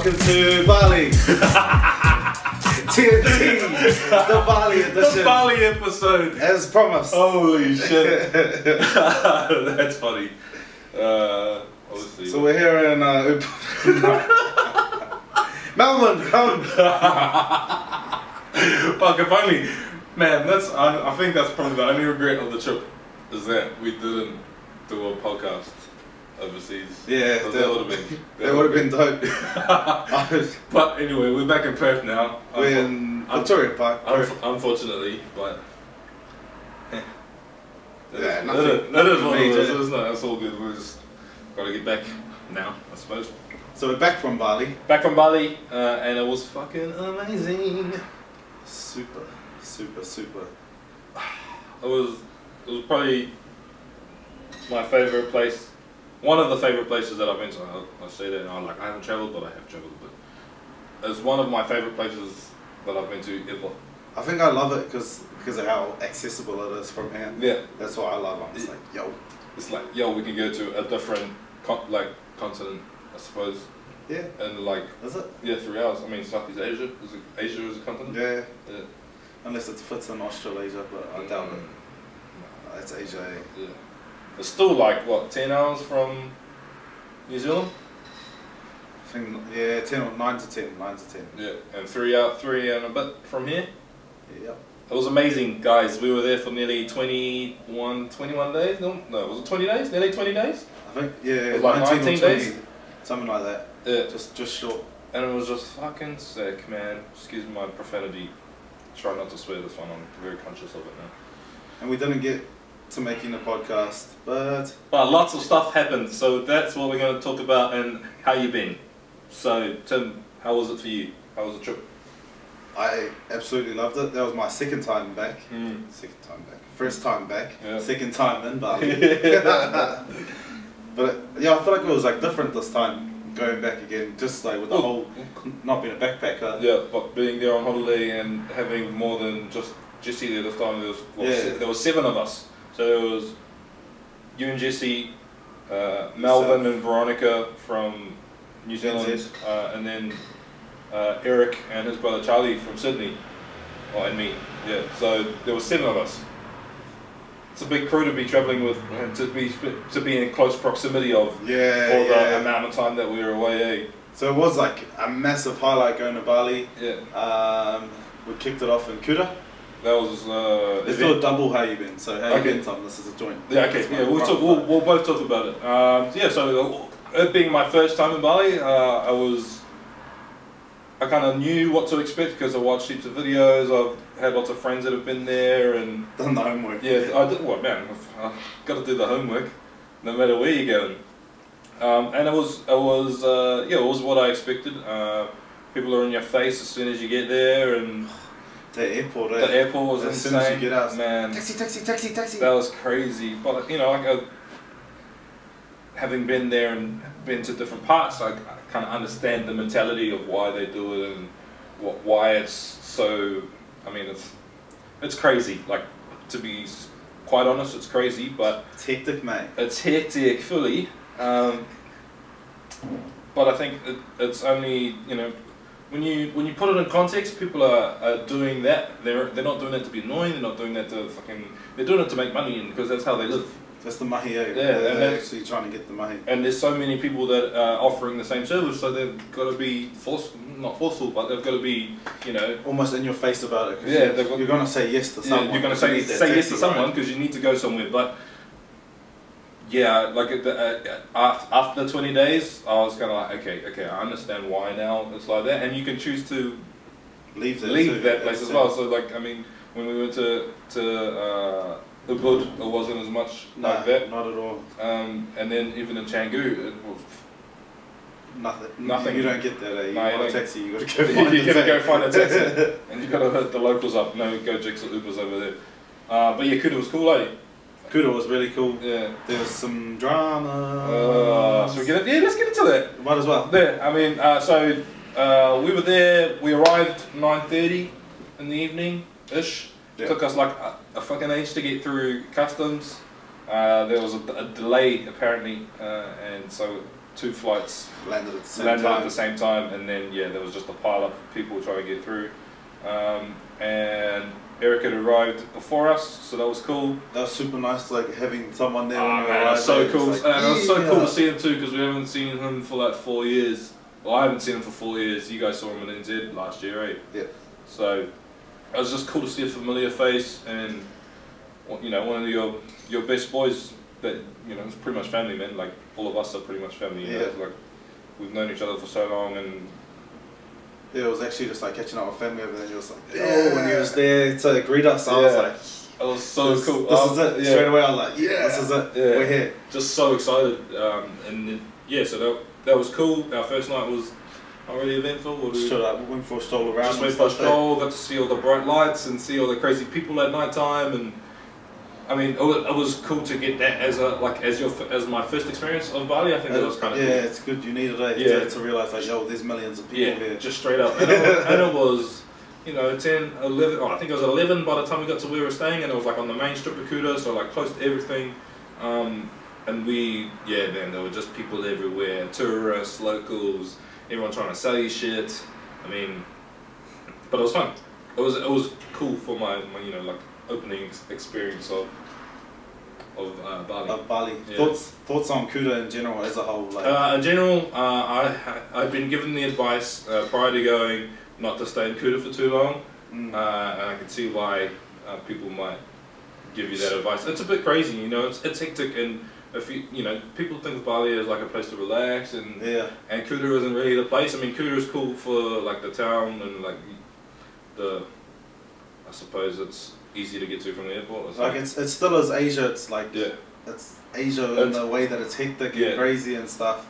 Welcome to Bali. TNT, the Bali edition. The Bali episode. As promised. Holy shit. That's funny. Obviously. So we're here in Melbourne, come. Fuck, if only. Man, I think that's probably the only regret of the trip, is that we didn't do a podcast overseas. Yeah, that would have been dope. But anyway, we're back in Perth now. We're in Victoria Park. Unfortunately, but yeah, that is what it is, isn't it? That's all good. We just got to get back now, I suppose. So we're back from Bali. Back from Bali, and it was fucking amazing. Super. It was probably my favourite place. One of the favourite places that I've been to. I say that, and I haven't travelled, but I have travelled. But it's one of my favourite places that I've been to ever. I think I love it because of how accessible it is from here. Yeah, that's what I love. I'm just like, yo. It's like, yo, we can go to a different continent, I suppose. Yeah. And like, is it? Yeah, 3 hours. I mean, Southeast Asia. Asia is a continent. Yeah. Unless it fits in Australasia, but I doubt it. No, that's Asia. Yeah. It's still like what, 10 hours from New Zealand? I think, yeah, 9 to 10. Yeah, and 3 and a bit from here. Yep. It was amazing, guys. We were there for nearly 21 days. No, was it 20 days? Nearly 20 days. I think, yeah, it was like 19 days, something like that. Yeah, just short. And it was just fucking sick, man. Excuse my profanity. Try not to swear this one. I'm very conscious of it now. And we didn't get to making a podcast, but lots of stuff happened. So that's what we're going to talk about and how you been. So Tim, how was it for you? How was the trip? I absolutely loved it. That was my second time back. First time back. Yeah. Second time in Bali. But yeah, I feel like it was like different this time. Going back again, just like with the whole not being a backpacker. Yeah, but being there on holiday and having more than just Jesse there this time. There was 7 of us. So there was you and Jesse, Melvin and Veronica from New Zealand, and then Eric and his brother Charlie from Sydney, and me. Yeah, so there were 7 of us. It's a big crew to be travelling with and to be in close proximity of for the amount of time that we were away. Eh? So it was like a massive highlight going to Bali. Yeah. We kicked it off in Kuta. That was. Let's do a double. How you been? So how you been, Tom? This is a joint. Yeah. Okay. Yeah. We'll both talk about it. Yeah. So it being my first time in Bali, I kind of knew what to expect because I watched heaps of videos. I've had lots of friends that have been there and done the homework. Yeah, I did. Well, man, I've got to do the homework, no matter where you're going. And it was what I expected. People are in your face as soon as you get there, and the airport. The airport was insane. As soon as you get out, man. Taxi. That was crazy. But having been there and been to different parts, I kind of understand the mentality of why they do it and why it's so. I mean, it's crazy. Like, to be quite honest, it's crazy. But it's hectic, mate. It's hectic, fully. But I think it's only when you put it in context, people are doing that. They're not doing that to be annoying. They're not doing that to fucking. They're doing it to make money, because that's how they live. That's the mahi, yeah. They're actually trying to get the mahi. And there's so many people that are offering the same service, so they've got to be not forceful, but they've got to be, almost in your face about it. Yeah, you're going to say yes to someone. Yeah, you're going to say yes to someone because you need to go somewhere. But yeah, like after 20 days, I was kind of like, okay, I understand why now it's like that, and you can choose to leave that place as well. So like, I mean, when we went to Ubud, it wasn't as much like that. Not at all. And then even in Canggu, it was nothing. You don't get that. You want a taxi, you got to go find a taxi, and you got to hit the locals up. No, go Jigsaw Ubers over there. But yeah, Kuta was cool, eh? Kuta was really cool. Yeah. There was some drama. So let's get into that. Might as well. Yeah, I mean, we were there. We arrived 9:30 in the evening ish. It took us like a fucking age to get through customs. There was a delay apparently, and so 2 flights landed at the same landed time. at the same time, and then yeah, there was just a pile up of people trying to get through. And Eric had arrived before us, so that was cool. That was super nice, like having someone there. Oh when man, that's so cool. Like, And it was so cool to see him too, because we haven't seen him for like 4 years. Well, I haven't seen him for 4 years. You guys saw him in NZ last year, right? Yeah. So it was just cool to see a familiar face, and you know, one of your best boys that, you know, it's pretty much family, man. Like all of us are pretty much family. You know? Like we've known each other for so long, and yeah, it was actually just like catching up with family over there. He was like, oh, when he was there to greet us, I was like, it was so cool. This is it. Straight away, I was like, yeah, this is it. Yeah. We're here. Just so excited, and then, yeah, so that was cool. Our first night was not really eventful. We went for a stroll around. Just went for a stroll, got to see all the bright lights and see all the crazy people at night time, and I mean, it was cool to get that as my first experience of Bali. I think that was kind of cool. Yeah, it's good. You needed it to realise like, yo, there's millions of people here. Just straight up, and it was, you know, 10, 11. Oh, I think it was 11 by the time we got to where we were staying, and it was like on the main strip of Kuta, so like close to everything. And man, there were just people everywhere, tourists, locals, everyone trying to sell you shit. I mean, but it was fun. It was cool for my you know, like opening experience of Bali. Of Bali. Yeah. Thoughts on Kuta in general as a whole? Like? In general, I've been given the advice prior to going not to stay in Kuta for too long, and I can see why people might give you that advice. It's a bit crazy, you know. It's hectic, and if you know, people think of Bali as like a place to relax, and Kuta isn't really the place. I mean, Kuta is cool for like the town and like I suppose it's easy to get to from the airport. It's like it still is Asia. It's like it's Asia in the way that it's hectic and crazy and stuff,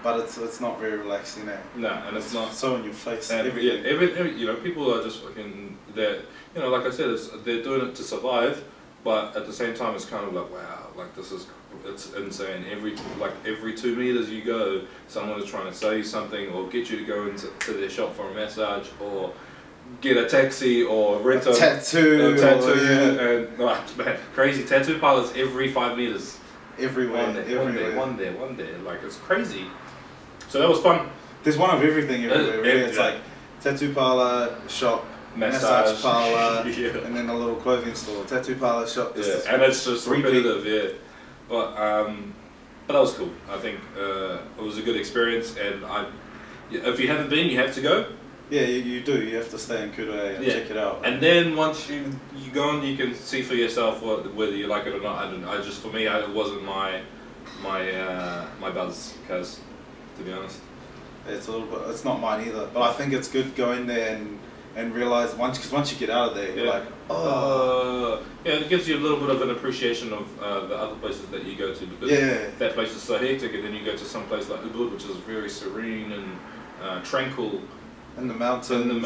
but it's not very relaxed, you know. No, and it's not so in your face. And every you know, people are just fucking, they're, you know, like I said, they're doing it to survive, but at the same time it's kind of like, wow, like it's insane. Every 2 meters you go, someone is trying to sell you something or get you to go into their shop for a massage or get a taxi or rent a tattoo, and man, crazy tattoo parlors every 5 meters. Everywhere, one there. Like, it's crazy. So that was fun. There's one of everything everywhere. Really. It's like tattoo parlor, shop, massage parlor, and then a little clothing store. Tattoo parlor, shop. And it's just repetitive, But that was cool. I think it was a good experience, and if you haven't been, you have to go. Yeah, you do. You have to stay in Kuta and check it out. And then once you go on, you can see for yourself whether you like it or not. For me, it wasn't my buzz, because, to be honest, it's a little bit. It's not mine either. But I think it's good going there and realize once you get out of there, you're like, oh. It gives you a little bit of an appreciation of the other places that you go to, because that place is so hectic, and then you go to some place like Ubud, which is very serene and tranquil. In the mountains, and with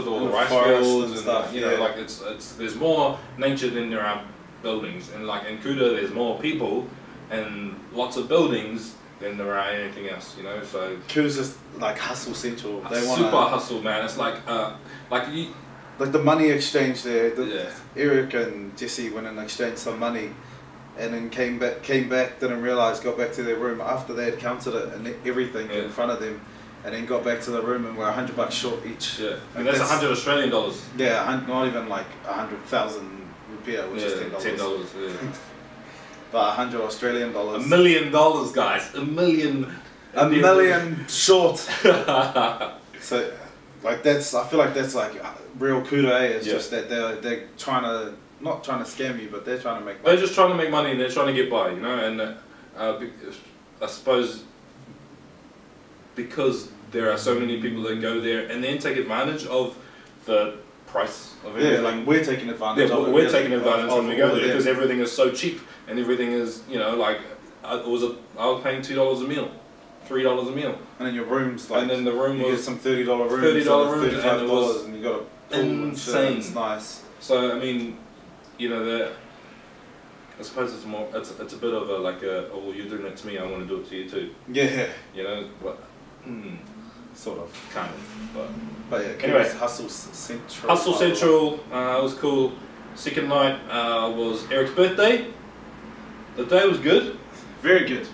all the rice fields and stuff. You know, like there's more nature than there are buildings, and like in Kuta, there's more people and lots of buildings than there are anything else. You know, so Kuta's just like hustle central. They want super hustle, man. It's like the money exchange there. Eric and Jesse went and exchanged some money, and then came back, didn't realise, got back to their room after they had counted it and everything in front of them. And then got back to the room and we're $100 short each. Yeah, and that's 100 Australian dollars. Yeah, not even like 100,000 rupiah, which is $10. $10, But 100 Australian dollars. $1 million, guys. $1 million short. So, like I feel like that's like real Kuta. It's just that they're not trying to scam you, but they're trying to make money. They're just trying to make money and they're trying to get by, you know. And I suppose, because there are so many people that go there and then take advantage of the price of everything. Yeah, like we're taking advantage of it. We're taking advantage when we go there, because everything is so cheap and everything is, you know, like I was paying $2 a meal, $3 a meal. And then your room's like, and then the room you was get some $30 room, $35 and you got a pool insane. It's nice. So I mean, you know, I suppose it's a bit of well, you're doing that to me, I want to do it to you too. Yeah. You know, but sort of. Kind of. But yeah, anyway, Hustle Central. Hustle Central, it was cool. Second night was Eric's birthday. The day was good. Very good.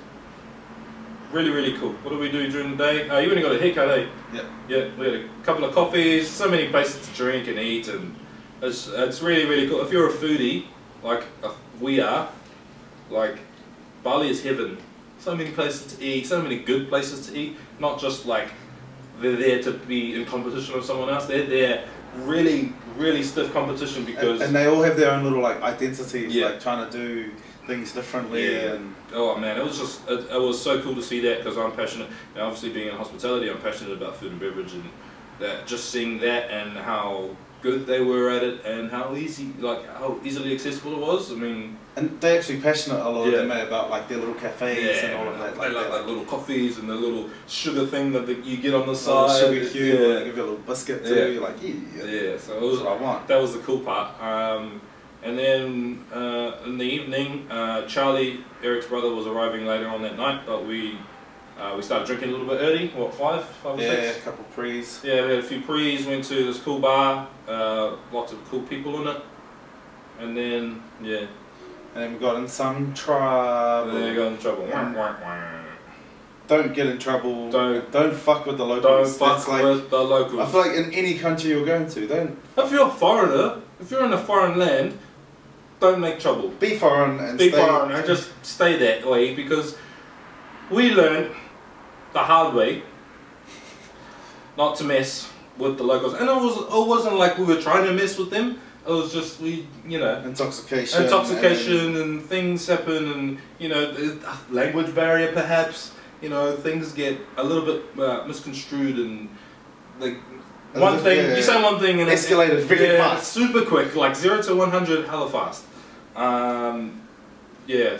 really, really cool. What did we do during the day? You only got a haircut, eh? Yeah. Yeah, we had a couple of coffees, so many places to drink and eat, and it's really, really cool. If you're a foodie, like we are, like Bali is heaven. So many places to eat, so many good places to eat. Not just like they're there to be in competition with someone else. They're there really, really stiff competition because and they all have their own little like identities, like trying to do things differently. And oh man, it was just it was so cool to see that because I'm passionate. And obviously, being in hospitality, I'm passionate about food and beverage, and that just seeing that and how good they were at it and how easy, like how easily accessible it was. I mean, and they're actually passionate, a lot of them, about like their little cafes and all of that. Like little coffees and the little sugar thing that you get on the side. Sugar cube, give you a little biscuit too. You're like, yeah. So it was, that's what I want. That was the cool part. And then in the evening, Charlie, Eric's brother, was arriving later on that night, but we started drinking a little bit early. What, five or six? Yeah, a couple of prees. Yeah, we had a few prees. Went to this cool bar. Lots of cool people in it. And then and then we got in some trouble. And then we got in trouble. Don't get in trouble. Don't fuck with the locals. Don't fuck with the locals. I feel like in any country you're going to, don't. If you're a foreigner, if you're in a foreign land, don't make trouble. Be foreign and just stay that way, because we learned the hard way not to mess with the locals, and it wasn't like we were trying to mess with them. It was just intoxication and things happen, and language barrier perhaps. Things get a little bit misconstrued, and like one thing you say one thing and escalated very fast, super quick, like 0 to 100 hella fast.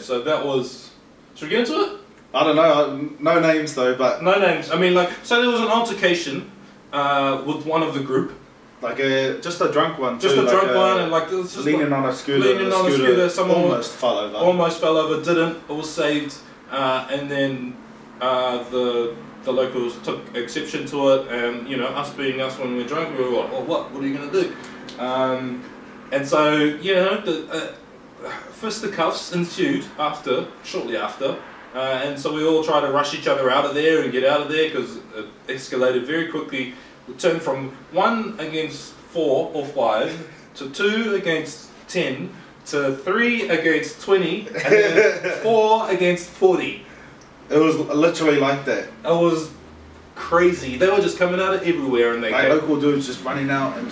So that was. Should we get into it? I don't know. No names though, but no names. I mean, like, so there was an altercation with one of the group. Like just a drunk one. Just a drunk one, and like just leaning on a scooter. Someone almost fell over. Almost fell over. Didn't. All saved. And then the locals took exception to it, and us being us when we were drunk, we were like, "Oh, what are you gonna do?" And so the fisticuffs ensued shortly after. And so we all tried to rush each other out of there and get out of there, because it escalated very quickly. We turned from 1 against 4 or 5 to 2 against 10 to 3 against 20 and then 4 against 40. It was literally like that. It was crazy. They were just coming out of everywhere, and local dudes just running out and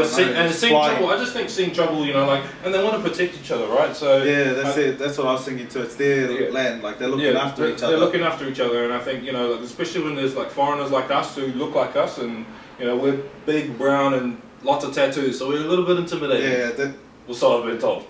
seeing trouble. I just think seeing trouble, and they want to protect each other, right? So yeah, that's it. That's what I was thinking too. It's their land, like they're looking after each other. They're looking after each other, and I think especially when there's like foreigners like us who look like us, and we're big, brown, and lots of tattoos, so we're a little bit intimidating. Yeah, well, so I've been told.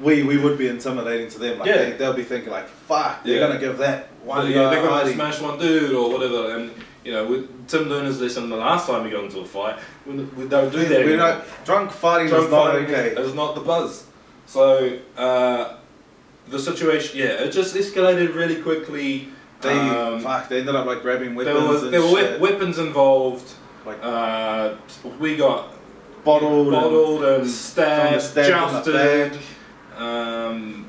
we would be intimidating to them. Like they'll be thinking like, "Fuck, they're gonna give that one guy." They're gonna smash one dude or whatever, and. With Tim learned his lesson the last time we got into a fight. We don't do that anymore. Drunk fighting is not okay. It's not the buzz. So the situation, it just escalated really quickly. They ended up like grabbing weapons. There were weapons involved. Like we got bottled and stabbed, jousted, and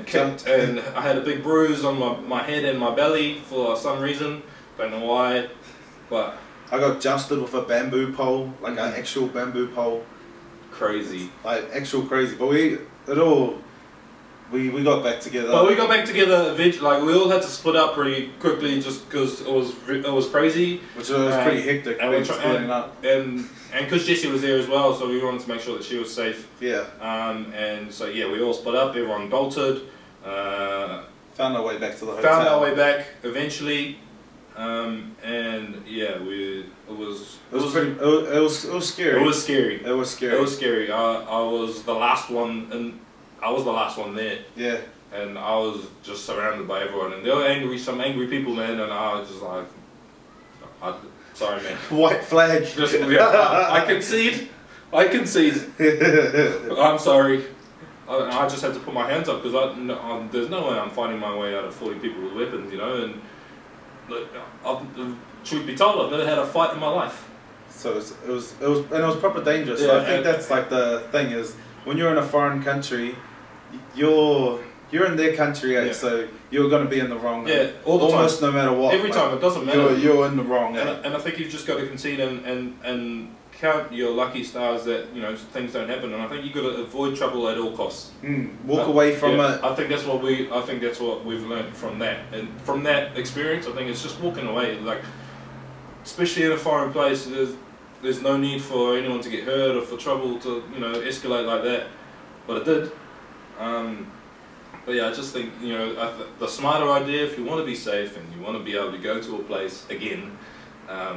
kicked, and I had a big bruise on my head and my belly for some reason. Don't know why, but I got jousted with a bamboo pole, like an actual bamboo pole. Crazy. Like actual crazy, but we got back together. But we got back together eventually. Like we all had to split up pretty quickly, just because it was crazy. Which was pretty hectic. And splitting up. And because Jessie was there as well, so we wanted to make sure that she was safe. Yeah. And so we all split up. Everyone bolted. Found our way back to the hotel. Found our way back eventually. It was scary. It was scary. It was scary. It was scary. I was the last one, and I was the last one there. Yeah. And I was just surrounded by everyone, and there were some angry people, man, and I was just like, sorry, man. White flag. I concede. I'm sorry. I just had to put my hands up, because there's no way I'm fighting my way out of 40 people with weapons, and. Truth be told, I've never had a fight in my life. So it was proper dangerous. So I think that's like the thing is, when you're in a foreign country, you're you're in their country, so you're going to be in the wrong. Yeah, all the almost time. no matter what. Every time, it doesn't matter. You're in the wrong. And I think you've just got to concede and count your lucky stars that things don't happen. And I think you've got to avoid trouble at all costs. Walk away from it. I think that's what we've learned from that. And from that experience, I think it's just walking away. Like, especially in a foreign place, there's no need for anyone to get hurt or for trouble to escalate like that. But it did. But yeah, I just think the smarter idea, if you want to be safe and you want to be able to go to a place again, walk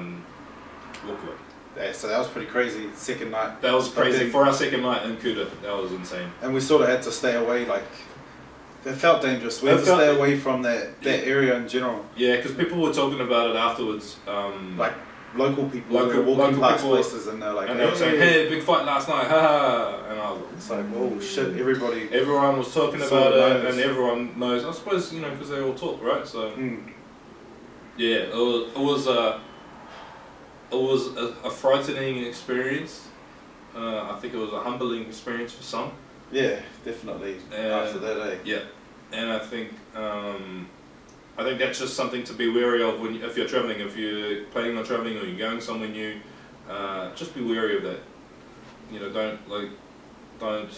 away. Yeah, so that was pretty crazy. Second night. That was crazy for our second night in Kuta. That was insane. And we sort of had to stay away. Like, it felt dangerous. We had to stay away from that area in general. Yeah, because people were talking about it afterwards. Like local people were walking past places and they're like, and they were saying, "Hey, big fight last night, haha!" And I was like, "It's like, oh shit!" Everyone was talking about it, and everyone knows. I suppose because they all talk, right? So yeah, it was a frightening experience. I think it was a humbling experience for some. Yeah, definitely. After that, yeah, and I think that's just something to be wary of if you're traveling. If you're planning on traveling or you're going somewhere new, just be wary of that. Don't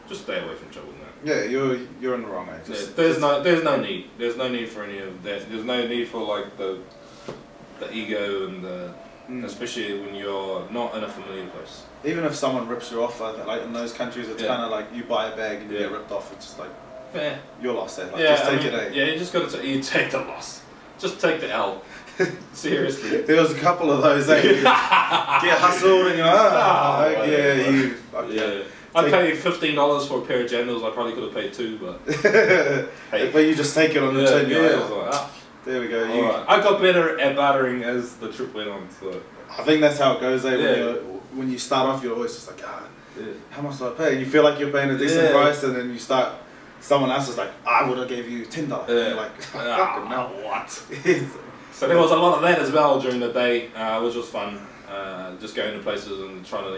just stay away from trouble now. Yeah, you're in the wrong age. There's no need. There's no need for any of that. There's no need for like the ego and especially when you're not in a familiar place. Even if someone rips you off, like in those countries, it's kind of like you buy a bag and you get ripped off. It's just like your loss. Like, just take it. Yeah, you just got to take the loss. Just take the L. Seriously. There was a couple of those. Get hustled and I paid $15 for a pair of jandals. I probably could have paid $2, but hey. But you just take it on the chin. Yeah, there we go. Right. I got better at bartering as the trip went on. So I think that's how it goes. When you start off, you're always just like, how much do I pay? And you feel like you're paying a decent price, and then you start. Someone else is like, I would have gave you $10. And you're like, no, what? So there was a lot of that as well during the day, which was fun. Just going to places and trying to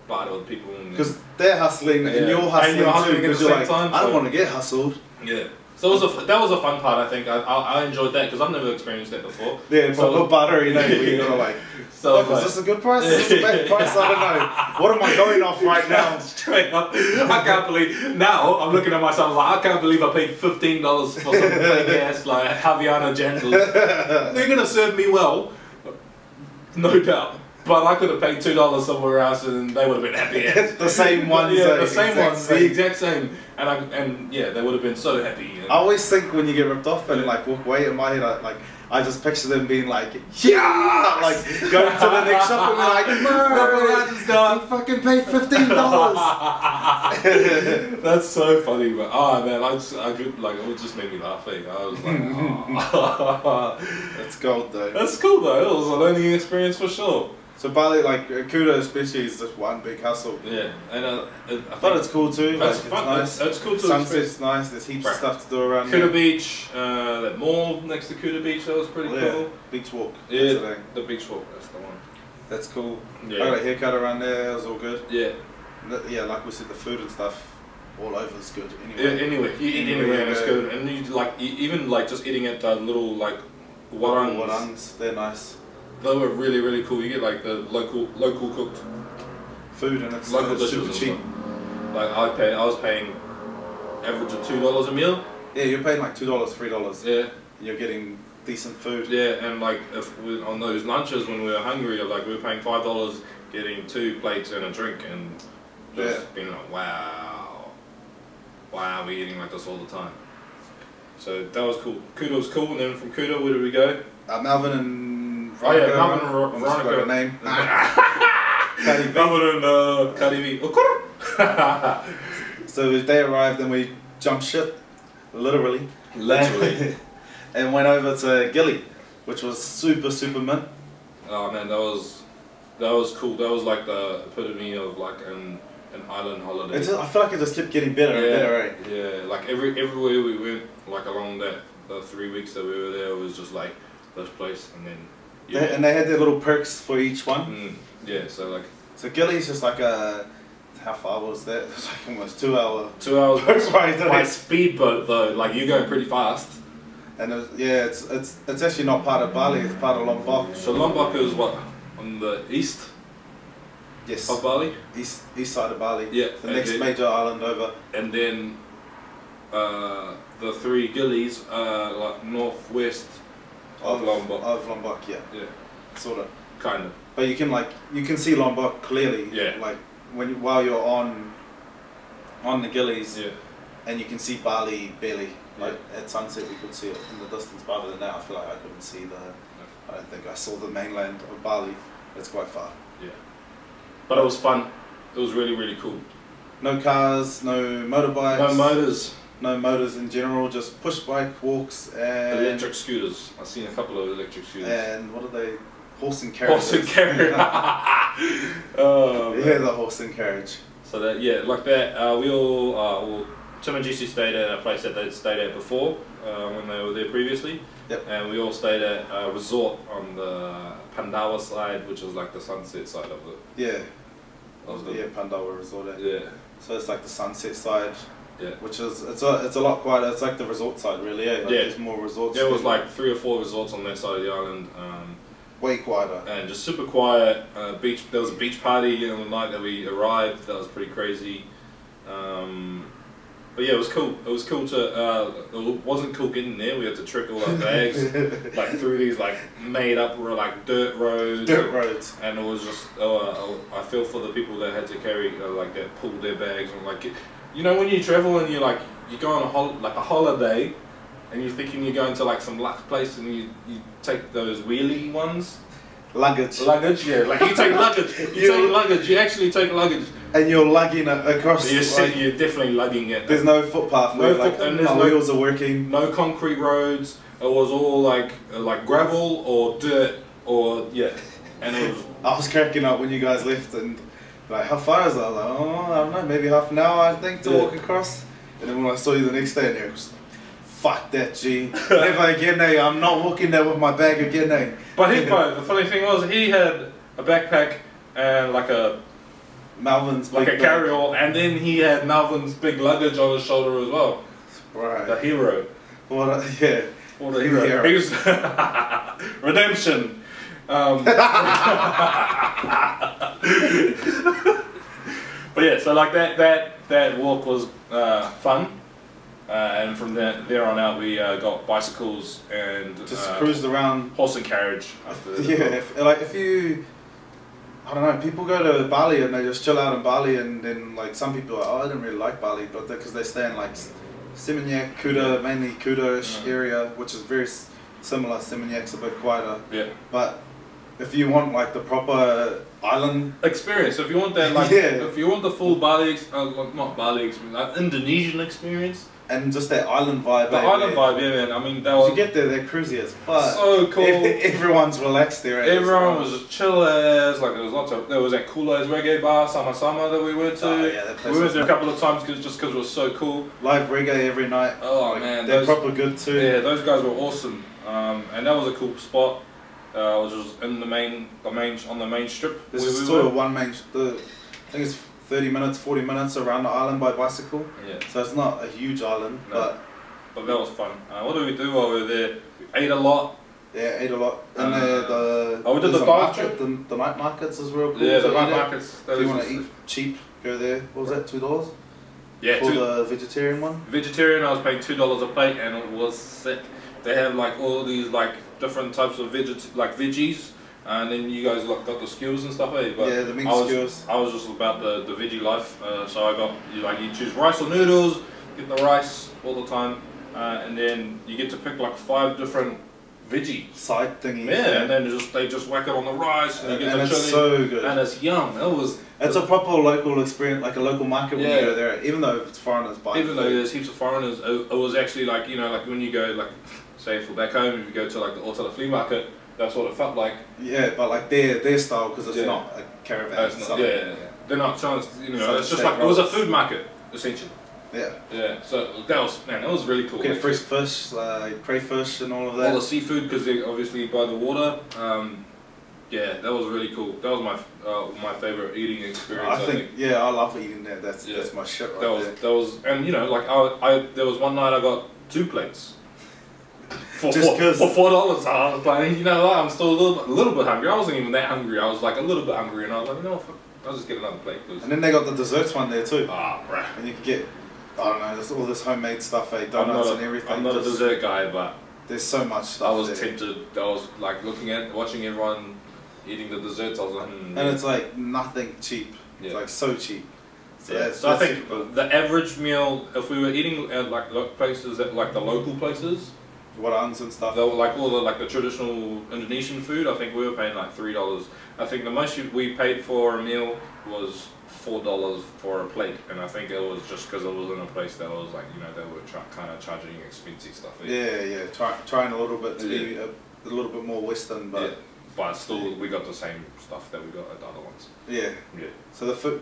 bite other people. Because they're hustling and you're hustling too. Because you're like, I don't want to get hustled. Yeah. So that was a fun part. I think I enjoyed that because I've never experienced that before. Yeah, but butter, where you gotta like. So is this a good price? Is this a bad price? I don't know. What am I going off right now? Straight up, I can't believe. Now I'm looking at myself like I can't believe I paid $15 for some fake ass like Haviana jandals. They're gonna serve me well, no doubt. But I could have paid $2 somewhere else and they would have been happy. The same ones. Yeah, the same ones, the exact same. And they would have been so happy. I always think when you get ripped off and like walk away in my head, I just picture them being like, yeah, like going to the next shop and be like, I fucking paid $15. That's so funny, but it just made me laugh. I was like, oh. That's gold though. That's cool though. It was a learning experience for sure. So Bali, like Kuta especially, is just one big hustle. Yeah, and but it's cool too. It's nice. It's cool too. Sunset's nice. There's heaps of stuff to do around Kuta Beach, that mall next to Kuta Beach, that was pretty cool. Beach walk. Yeah, the beach walk. That's the one. That's cool. Yeah. I got a haircut around there. It was all good. Yeah. Yeah, like we said, the food and stuff all over is good. Anyway. Yeah, anyway, you eat anywhere and it's good. And even just eating at the little warangs. They're nice. They were really, really cool. You get like the local cooked food and it's local dishes super cheap. Like I was paying average of $2 a meal. Yeah, you're paying like $2, $3. Yeah. You're getting decent food. Yeah, and like on those lunches when we were hungry, we were paying $5, getting 2 plates and a drink, and just being like, wow, why are we eating like this all the time? So that was cool. Kuta was cool, and then from Kuta, where did we go? Melbourne and Melbourne and Veronica. Name. Melbourne and Karibi. So they arrived and we jumped ship, literally. And went over to Gili, which was super mint. Oh man, that was cool. That was like the epitome of like an island holiday. I feel like it just kept getting better and better, eh? Yeah, like everywhere we went, like along the 3 weeks that we were there, was just like this place, and then. And they had their little perks for each one. Yeah, so Gili's just like a how far was that? It was like almost 2 hour. 2 hours by by speedboat though. Like you're going pretty fast. And it's actually not part of Bali. It's part of Lombok. So Lombok is what, on the east? Yes. Of Bali. East side of Bali. Yeah. The next major island over. And then the 3 gillies are like northwest of Lombok. Of Lombok, yeah. Yeah. Sort of. Kind of. But you can see Lombok clearly. Yeah. Like while you're on the gillies. Yeah. And you can see Bali barely. Like at sunset, we could see it in the distance. But other than that, I feel like I couldn't see I don't think I saw the mainland of Bali. It's quite far. Yeah. But it was fun. It was really, really cool. No cars, no motorbikes. No motors. No motors in general, just push bike walks and... Electric scooters. I've seen a couple of electric scooters. And what are they? Horse and carriage. Horse and carriage. Oh, yeah, the horse and carriage. So that, yeah, like that, we all, Tim and Jesse stayed at a place that they'd stayed at before, when they were there previously. Yep. And we all stayed at a resort on the Pandawa side, which was like the sunset side of it. Yeah. Of Yeah, Pandawa Resort. Yeah. So it's like the sunset side. Yeah. Which is it's a lot quieter. It's like the resort side, really. Yeah. Like there's more resorts. Yeah, it was like 3 or 4 resorts on that side of the island. Way quieter. And just super quiet. Beach. There was a beach party on the night that we arrived. That was pretty crazy. But yeah, it was cool. It was cool to. It wasn't cool getting there. We had to trek all our bags like through these like made up like dirt roads. Dirt roads. And it was just. I feel for the people that had to carry like that pulled their bags and like. You know when you travel and you go on a holiday, and you're thinking you're going to like some luxe place and you take those wheelie ones. Luggage. Luggage, yeah. Like you take luggage. You take luggage. You actually take luggage. And you're lugging it across. You're definitely lugging it. There's no footpath. No and the wheels are working. No concrete roads. It was all like gravel or dirt or yeah. And it was. I was cracking up when you guys left and. Like, how far is that? I was like, oh, I don't know, maybe half an hour, I think, to walk across. And then when I saw you the next day, and I was fuck that, G. Never again, eh? I'm not walking there with my bag again, eh? But the funny thing was, he had a backpack and like a Malvin's like a carry-all, and then he had Malvin's big luggage on his shoulder as well. Right. The hero. What? Yeah. What a hero. He was redemption. But yeah, so like that walk was fun, and from there on out we got bicycles and just cruised around, horse and carriage. Yeah, if you, I don't know, people go to Bali and they just chill out in Bali, and then like some people are like, oh, I didn't really like Bali, but because they stay in like Seminyak, Kuta, mainly Kuta-ish area, which is very similar. Seminiak's a bit quieter. Yeah. But if you want like the proper island experience, if you want that, like, if you want the full Bali, not Bali experience, like Indonesian experience, and just that island vibe. The island vibe, yeah, man. I mean, that was. You get there, they're cruisy as fuck. So cool. Everyone's relaxed there. Everyone was just chill as. Like there was lots of. There was that Kulo's reggae bar, Sama Sama, that we went to. Oh, yeah, that place we went there a couple of times just because it was so cool. Live reggae every night. Oh like, man, they're proper good too. Yeah, those guys were awesome. And that was a cool spot. Which was in on the main strip. This is sort of one main. I think it's 30 minutes, 40 minutes around the island by bicycle. Yeah. So it's not a huge island, but that was fun. What did we do while we were there? We ate a lot. Yeah, ate a lot. And we did the dive trip. The night markets is real cool. Yeah, the night markets. If you want to eat cheap, go there. What was that? $2? Yeah, for the vegetarian one. Vegetarian, I was paying $2 a plate, and it was sick. They have like all these like different types of veggies, and then you guys like got the skewers and stuff, eh? But yeah, the meat skewers. I was just about the veggie life, so I got you choose rice or noodles, get the rice all the time, and then you get to pick like 5 different veggie side thingies. Yeah, and then they just whack it on the rice, and you get the it's chili, so good, and it's yum. It's a proper local experience, like a local market when you go there. Even though it's foreigners buying. Even though there's heaps of foreigners, it was actually like like when you go like. Say for back home, if you go to like the Otala flea market, that's what it felt like. Yeah, but like their style, because it's not a caravan. It's not, they're not trying to, it's just like, it was a food market, essentially. Yeah. Yeah, so that was really cool. Get fresh fish, like crayfish and all of that. All the seafood, because they're obviously by the water. Yeah, that was really cool. That was my favorite eating experience. I think yeah, I love eating there. That's my shit right there. That was, and you know, like there was one night I got 2 plates. For $4. I was like, you know what, I'm still a little bit hungry. I wasn't even that hungry. I was like a little bit hungry, and I was like, you know, I'll just get another plate, please. And then they got the desserts one there too. Ah, bruh. And you can get, I don't know, there's all this homemade stuff, donuts and everything. I'm not a dessert guy, but there's so much stuff. I was tempted. I was like watching everyone eating the desserts. I was like, and it's like nothing cheap. It's like so cheap. So I think the average meal, if we were eating at like places that like the local places, warangs and stuff, they were like all the traditional Indonesian food. I think we were paying like $3. I think the most we paid for a meal was $4 for a plate, and I think it was just because it was in a place that was like, you know, they were kind of charging expensive stuff. Trying a little bit to be a little bit more Western, but but still we got the same stuff that we got at the other ones. Yeah. So the food.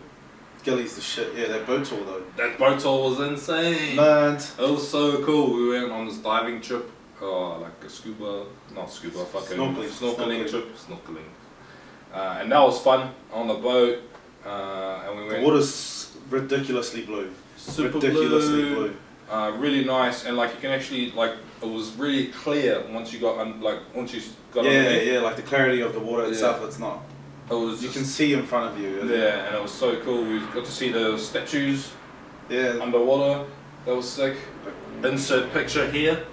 Gilly's the shit. Yeah, that boat tour though. That boat tour was insane. Man, it was so cool. We went on this diving trip, like a snorkeling trip, and that was fun on the boat. And we went. The water's ridiculously blue. Super blue. Really nice, and like you can actually it was really clear once you got once you got underneath. Yeah, like the clarity of the water itself. It's not. You can see in front of you. Yeah, and it was so cool. We got to see the statues underwater. That was sick. Insert picture here.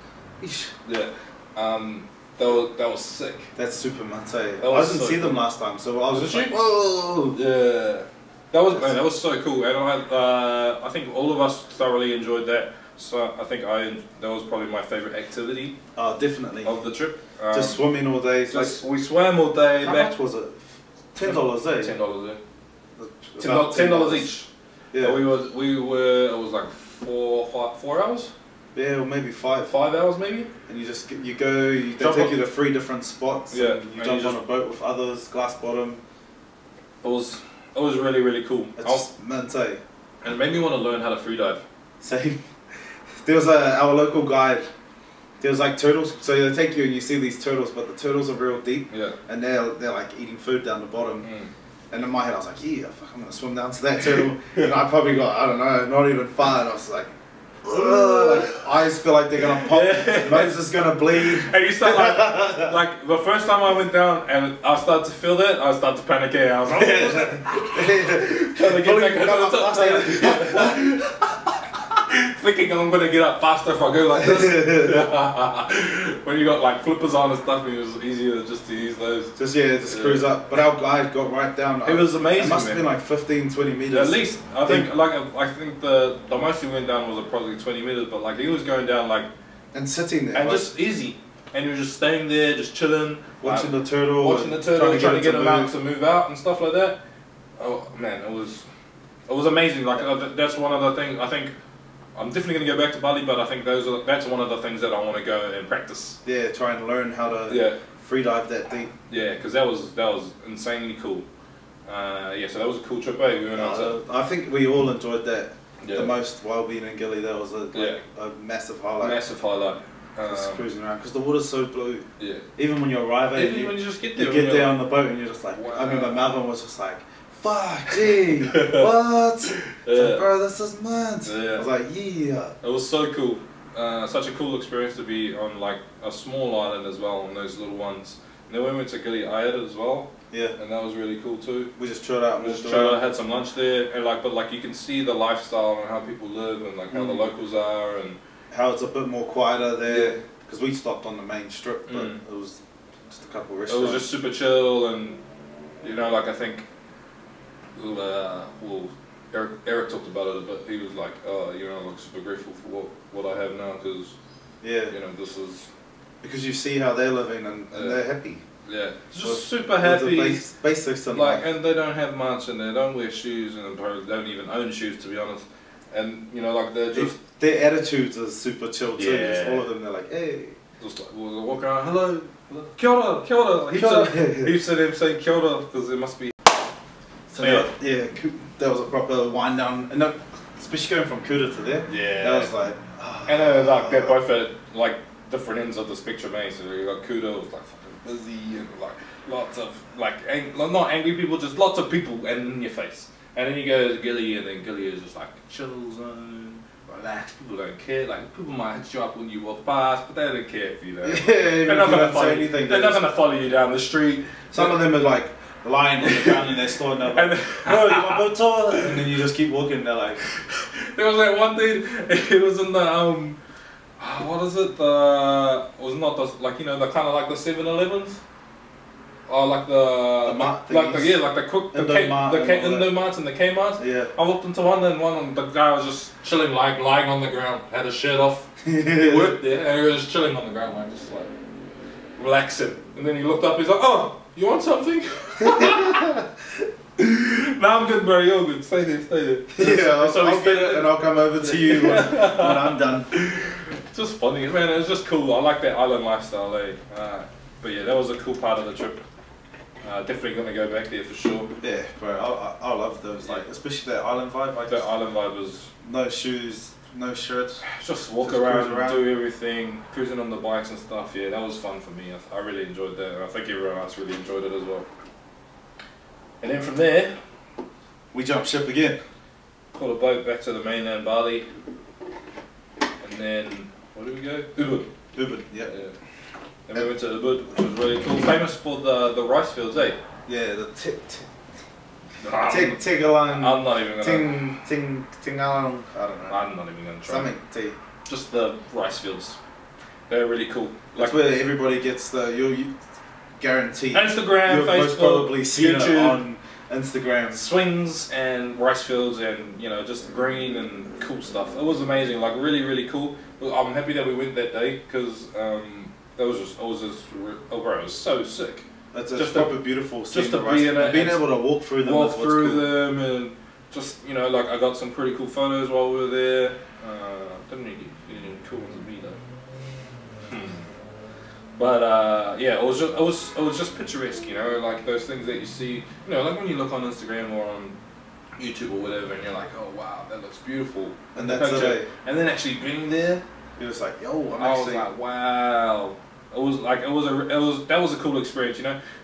Yeah. That was sick. That's super Mate. I didn't see them last time, so I was just like, whoa! Yeah. That was so cool, and I think all of us thoroughly enjoyed that. So I think that was probably my favorite activity. Oh, definitely. Of the trip. Just swimming all day. We swam all day. How much was it? $10, eh? $10 each. Yeah. We were. It was like 4 hours. Yeah, or maybe 5. 5 hours maybe. And you just they take you to 3 different spots. Yeah. And you jump on a boat with others, glass bottom. It was really, really cool. It's just Mate. And it made me want to learn how to freedive. Same. There was our local guide. There was like turtles, so they take you and you see these turtles, but the turtles are real deep, and they're like eating food down the bottom. And in my head I was like, yeah, fuck, I'm gonna swim down to that turtle, and I probably got, I don't know, not even 5, and I was like, eyes feel like they're gonna pop, nose is gonna bleed. And you start like the first time I went down and I started to feel that, I started to panic. I was like, trying to get back up the top. Thinking I'm gonna get up faster if I go like this. When you got like flippers on and stuff, it was easier just to use those. Just cruise up. But our guide got right down. It was amazing. It must have been like 15-20 meters. At least I think the most we went down was probably 20 meters, but like he was going down like and sitting there and just easy, and you're just staying there, just chilling, watching the turtle, trying to get him out to move out and stuff like that. Oh man, it was amazing. Like that's one of the things I think. I'm definitely going to go back to Bali, but I think that's one of the things that I want to go and practice. Yeah, try and learn how to freedive that deep. Yeah, because that was insanely cool. So that was a cool trip, eh? We went out I think we all enjoyed that the most while being in Gili. That was a massive highlight. Massive highlight. Just cruising around, because the water's so blue. Yeah. Even when you arrive, even when you just get there, you get there on the boat and you're just like, wow. I remember Malvin was just like, fuck, gee, what? Like, bro, this is mad. I was like, yeah. It was so cool. Such a cool experience to be on like a small island as well, on those little ones. And then we went to Gili Ayad as well. Yeah. And that was really cool too. We just chilled out. Had some lunch there, and but you can see the lifestyle and how people live, and like how the locals are, and how it's a bit more quieter there. Because we stopped on the main strip, but it was just a couple of restaurants. It was just super chill, and you know, like I think. Eric talked about it a bit. He was like, you know, I'm super grateful for what I have now, because you know, this is because you see how they're living and they're happy. Yeah, just super happy. Basics in life. Like, and they don't have much, and they don't wear shoes, and they don't even own shoes, to be honest. And you know, like they're just their attitudes are super chill too. Just all of them, they're like, hey, just like walk around, hello, kia ora, kia ora. He said him saying kia ora because it must be. So that was a proper wind down, and especially going from Kuta to there. Yeah, that was like. And like they're both at like different ends of the spectrum, eh? So you got Kuta, was like fucking busy, and like lots of like not angry people, just lots of people and in your face. And then you go to Gilly, and then Gilly is just like chill zone, relax. People don't care. Like people might hit you up when you walk past, but they don't care if you don't. They're not gonna follow you. They're not gonna follow you down the street. Some of them are like lying on the ground in their store, and they're like, "Bro, you want to go to toilet?" And then you just keep walking. And they're like, there was that one thing. It was in the what is it? Was not the like the kind of like the 7-Elevens. Or like the mart like the Indomarts and the Kmarts. Yeah. I walked into one and the guy was just chilling, like lying on the ground, had his shirt off. He worked there and he was just chilling on the ground, like just like relaxing. And then he looked up, he's like, "Oh, you want something?" Nah, I'm good, bro. You're good. Stay there, stay there. Yeah, I'll get it and I'll come over to you when I'm done. It's just funny, man. It's just cool. I like that island lifestyle, eh? But yeah, that was a cool part of the trip. Definitely gonna go back there for sure. Yeah, bro. I love those, like especially that island vibe. Like that island vibe was no shoes, no shirts. Just walk around, do everything, cruising on the bikes and stuff. Yeah, that was fun for me. I really enjoyed that, and I think everyone else really enjoyed it as well. And then from there, we jumped ship again. Caught a boat back to the mainland Bali, and then where did we go? Ubud, yeah. And we went to Ubud, which was really cool. Famous for the rice fields, eh? Yeah, the Tigalang. I'm not even gonna. Tingalang. I don't know. I'm not even gonna try. Something T. Just the rice fields. They're really cool. That's where everybody gets you guarantee. Instagram, You've Facebook, most probably seen YouTube, it on Instagram. Swings and rice fields and just green and cool stuff. It was amazing. Like really cool. I'm happy that we went that day because. It was so sick. It's just proper beautiful. Just to be in it, being able to walk through them. And just like I got some pretty cool photos while we were there. Didn't really get any cool ones of me though. But yeah, it was just picturesque. Like those things that you see. Like when you look on Instagram or on YouTube or whatever, and you're like, oh wow, that looks beautiful. And that's it. And then actually being there. It was like, yo, I was like, wow. That was a cool experience,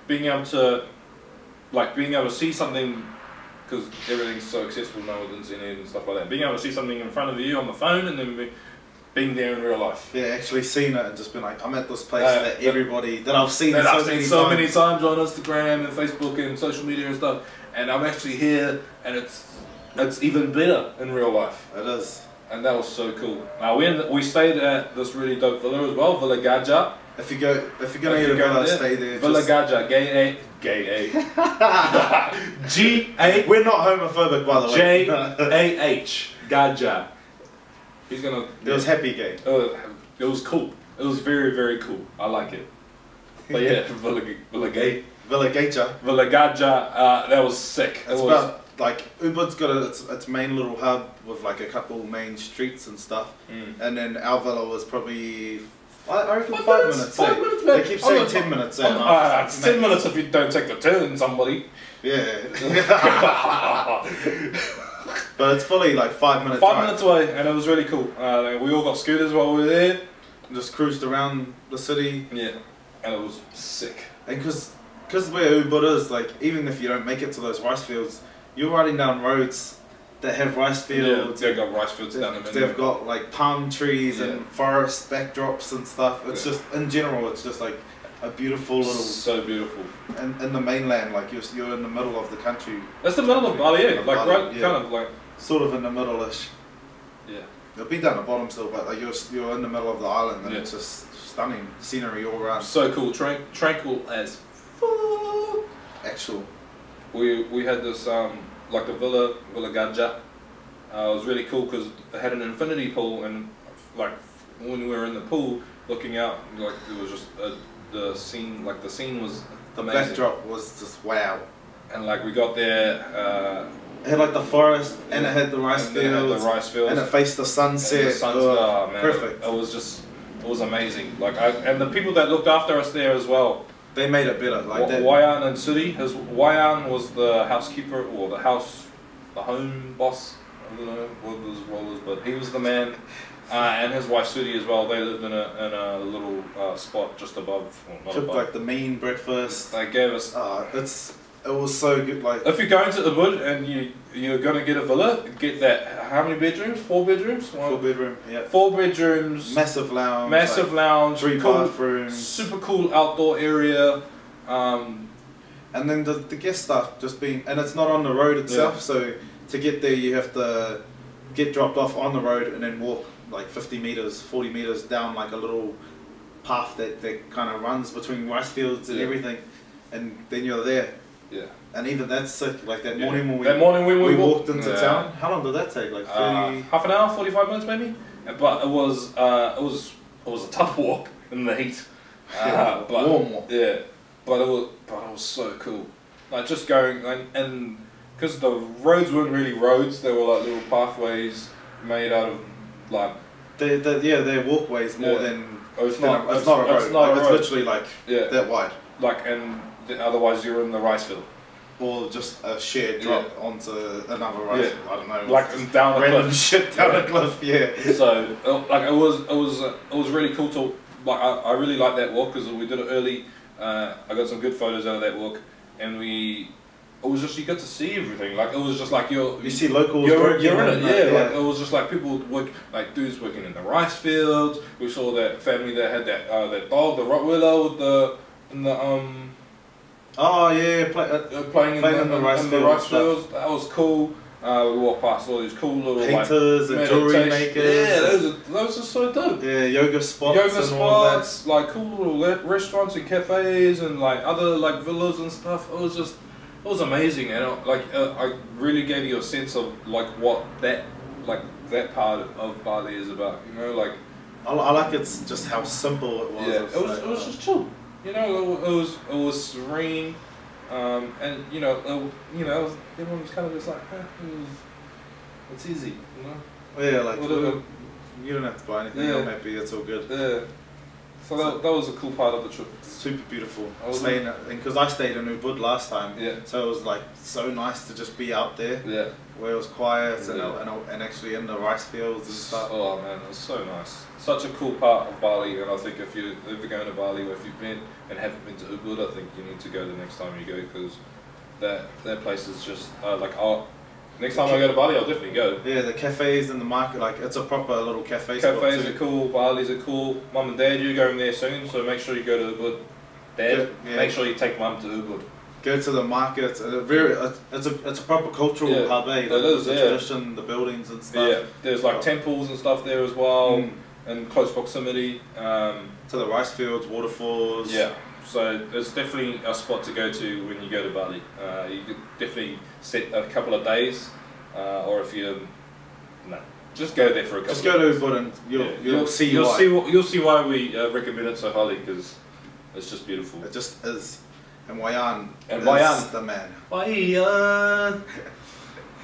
being able to see something, because everything's so accessible now with internet and stuff like that. Being able to see something in front of you on the phone and then being there in real life. Yeah, actually seen it and just been like, I'm at this place that I've seen so many times on Instagram and Facebook and social media and stuff, and I'm actually here, and it's even better in real life. It is. And that was so cool. We stayed at this really dope villa as well, Villa Gajah. If you're gonna eat a villa, stay there. Villa Gajah, gay A. G-A. We're not homophobic, by the way. J-A-H. Gajah. He's gonna. It was happy gay. It was cool. It was very cool. I like it. But yeah, Villa Gay. Villa Gajah. Villa Gajah. That was sick. Like Ubud's got its main little hub with like a couple main streets and stuff, and then our villa was probably I reckon 5 minutes. 5 minutes. They keep saying 10 minutes. It's 10 minutes if you don't take the turn, somebody. Yeah. But it's fully like 5 minutes. 5 minutes away, and it was really cool. We all got scooters while we were there. Just cruised around the city. Yeah, and it was sick. And because where Ubud is, like even if you don't make it to those rice fields, you're riding down roads that have rice fields. Yeah, they've got rice fields down them. They've got like palm trees and forest backdrops and stuff. It's just, in general, it's just like a beautiful little... So beautiful. And in the mainland, like you're in the middle of the country. That's the middle of Bali, yeah. Like Bali, right, yeah. kind of like... Sort of in the middle-ish. Yeah. It'll be down the bottom still, but like you're in the middle of the island and it's just stunning scenery all around. So cool. Tranquil as fuck. Actual. We had this... like the Villa Gajah. It was really cool because it had an infinity pool, and like when we were in the pool looking out, like it was just the scene was the amazing. backdrop was just wow. And like we got there, it had like the forest and it had the rice fields. And it faced the sunset. And the sunset, man, perfect. It was amazing. Like and the people that looked after us there as well. They made it better. Like that. Wayan and Suri. Wayan was the housekeeper or the home boss. I don't know what those rollers, but he was the man. And his wife Sudi as well. They lived in a little spot just above. Well, not Took above. like the main breakfast. They gave us. It was so good. Like if you're going to Ubud and you're gonna get a villa, get that. How many bedrooms? 4 bedrooms. 4 bedroom. Yeah. 4 bedrooms. Massive lounge. Massive lounge. 3 cool, bathrooms. Super cool outdoor area. And then the guest stuff just being, and it's not on the road itself. So to get there, you have to get dropped off on the road and then walk like 50 meters, 40 meters down like a little path that kind of runs between rice fields and everything, and then you're there. Yeah. And even that's sick. Like that morning when we walked into town. How long did that take? Like 30... half an hour, 45 minutes maybe. But it was a tough walk in the heat. But warm walk. Yeah. But it was so cool. Like just going and because the roads weren't really roads, they were like little pathways made out of like. They're walkways more than. Oh, it's not a road. It's literally like that wide. Like otherwise you're in the rice field. Or just a shared drop onto another rice field. I don't know. Like down a cliff. Shit down a cliff. Yeah. So like it was really cool to like I really liked that walk because we did it early. I got some good photos out of that walk, and it was just you got to see everything. Like it was just like you see locals. You're in it, Like it was just like people work, like dudes working in the rice fields. We saw that family that had that dog, the Rottweiler with the playing in the rice fields. That was cool. We walked past all these cool little painters and jewelry makers. Yeah, those are so dope. Yeah, yoga spots, and all that. Like cool little restaurants and cafes and like other like villas and stuff. It was amazing, and I really gave you a sense of like what that part of Bali is about. You know, like I like it's just how simple it was. Yeah, it was just chill. You know, it was serene. And everyone was kind of just like, it's easy, you know. Yeah, like whatever. You don't have to buy anything. You're happy. It's all good. Yeah. So that was a cool part of the trip. Super beautiful. Because I stayed in Ubud last time. Yeah. So it was like so nice to just be out there. Yeah. Where it was quiet and actually in the rice fields and stuff. Oh man, it was so nice. Such a cool part of Bali, and I think if you're ever going to Bali, or if you've been and haven't been to Ubud, I think you need to go the next time you go because that place is just next time I go to Bali, I'll definitely go. Yeah, the cafes and the market, like it's a proper little cafe spot. Cafes are cool, Balis are cool. Mum and Dad, you're going there soon, so make sure you go to Ubud. Dad, make sure you take Mum to Ubud. Go to the market. It's a proper cultural hub. It is. The tradition, the buildings and stuff. Yeah, there's like temples and stuff there as well, in close proximity. To the rice fields, waterfalls. Yeah. So it's definitely a spot to go to when you go to Bali. You could definitely set a couple of days, or if you just go there for a couple. Just go to Ubud and you'll see why. You'll see why we recommend it so highly because it's just beautiful. It just is. And Wayan is the man. Wayan.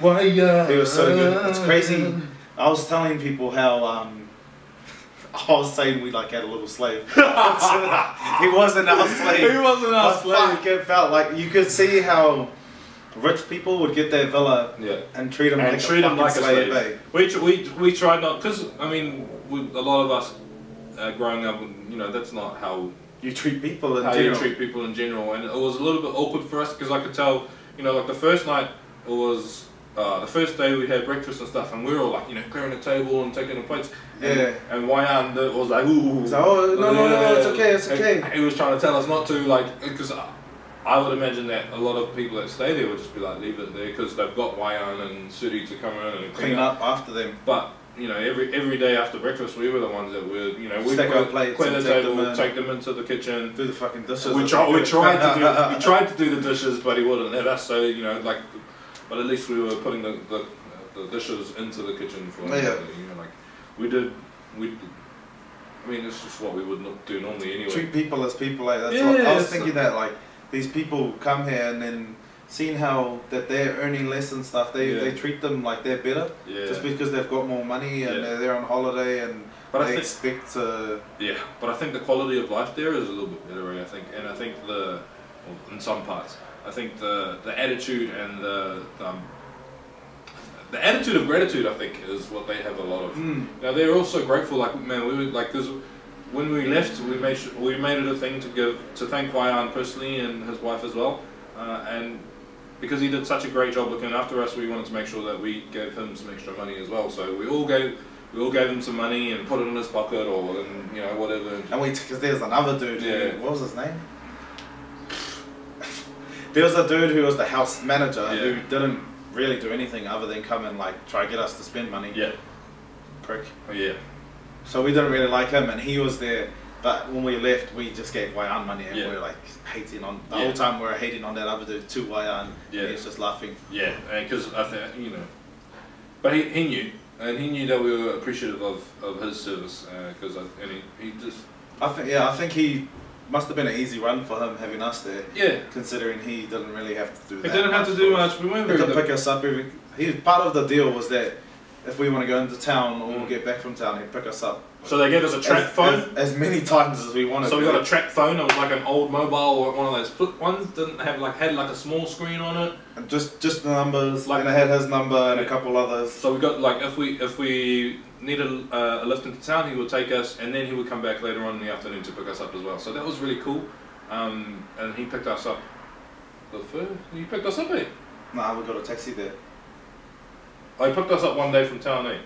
He was so good. It's crazy. I was telling people how I was saying we like had a little slave. He wasn't our slave. He wasn't our slave. It felt like you could see how rich people would get their villa and treat them like a slave. We tried not, because I mean, a lot of us growing up, you know, that's not how you treat people in general. And it was a little bit awkward for us because I could tell, you know, like the first night it was. The first day we had breakfast and stuff, and we were all like, you know, clearing the table and taking the plates. And Wayan was like, ooh. So, no, it's okay. And he was trying to tell us not to, like, because I would imagine that a lot of people that stay there would just be like, leave it there, because they've got Wayan and Suri to come in and clean up after them. But you know, every day after breakfast, we were the ones that would, you know, we stack up plates, clear the table, take them into the kitchen, do the fucking dishes. We tried to do the dishes, but he wouldn't let us. So you know, like. But at least we were putting the dishes into the kitchen for you know, like I mean, it's just what we would do normally anyway. Treat people as people, like that's what I was thinking, that like these people come here and then seeing how that they're earning less and stuff, they treat them like they're better just because they've got more money and they're there on holiday and expect to. Yeah, but I think the quality of life there is a little bit better. I think in some parts. I think the attitude and the attitude of gratitude, I think, is what they have a lot of. Now they're also grateful. Like, man, we were like, there's when we left, we made it a thing to thank Waian personally and his wife as well, and because he did such a great job looking after us, we wanted to make sure that we gave him some extra money as well. So we all gave him some money and put it in his pocket or in, you know, whatever. And because there's another dude. Yeah. What was his name? There was a dude who was the house manager who didn't really do anything other than come and like try to get us to spend money. Yeah. Prick. Oh yeah. So we didn't really like him, and he was there. But when we left, we just gave Waian money, and we were like hating on the whole time. We were hating on that other dude to Waian. Yeah. He was just laughing. Yeah, because I think, you know, but he knew, and he knew that we were appreciative of his service, because he just. I think he must have been an easy run for him having us there. Yeah. Considering he didn't really have to do that. He didn't have to do much. We weren't very. He could pick us up part of the deal was that if we want to go into town or we'll get back from town, he'd pick us up. So they gave us a track phone? As many times as we wanted. So we got a track phone. It was like an old mobile, or one of those flip ones. Didn't have had like a small screen on it. And just the numbers. Like, and it had his number and a couple others. So we got like if we needed a lift into town, he would take us, and then he would come back later on in the afternoon to pick us up as well. So that was really cool. And he picked us up. He picked us up, eh? Nah, we got a taxi there. Oh, he picked us up one day from town, eh?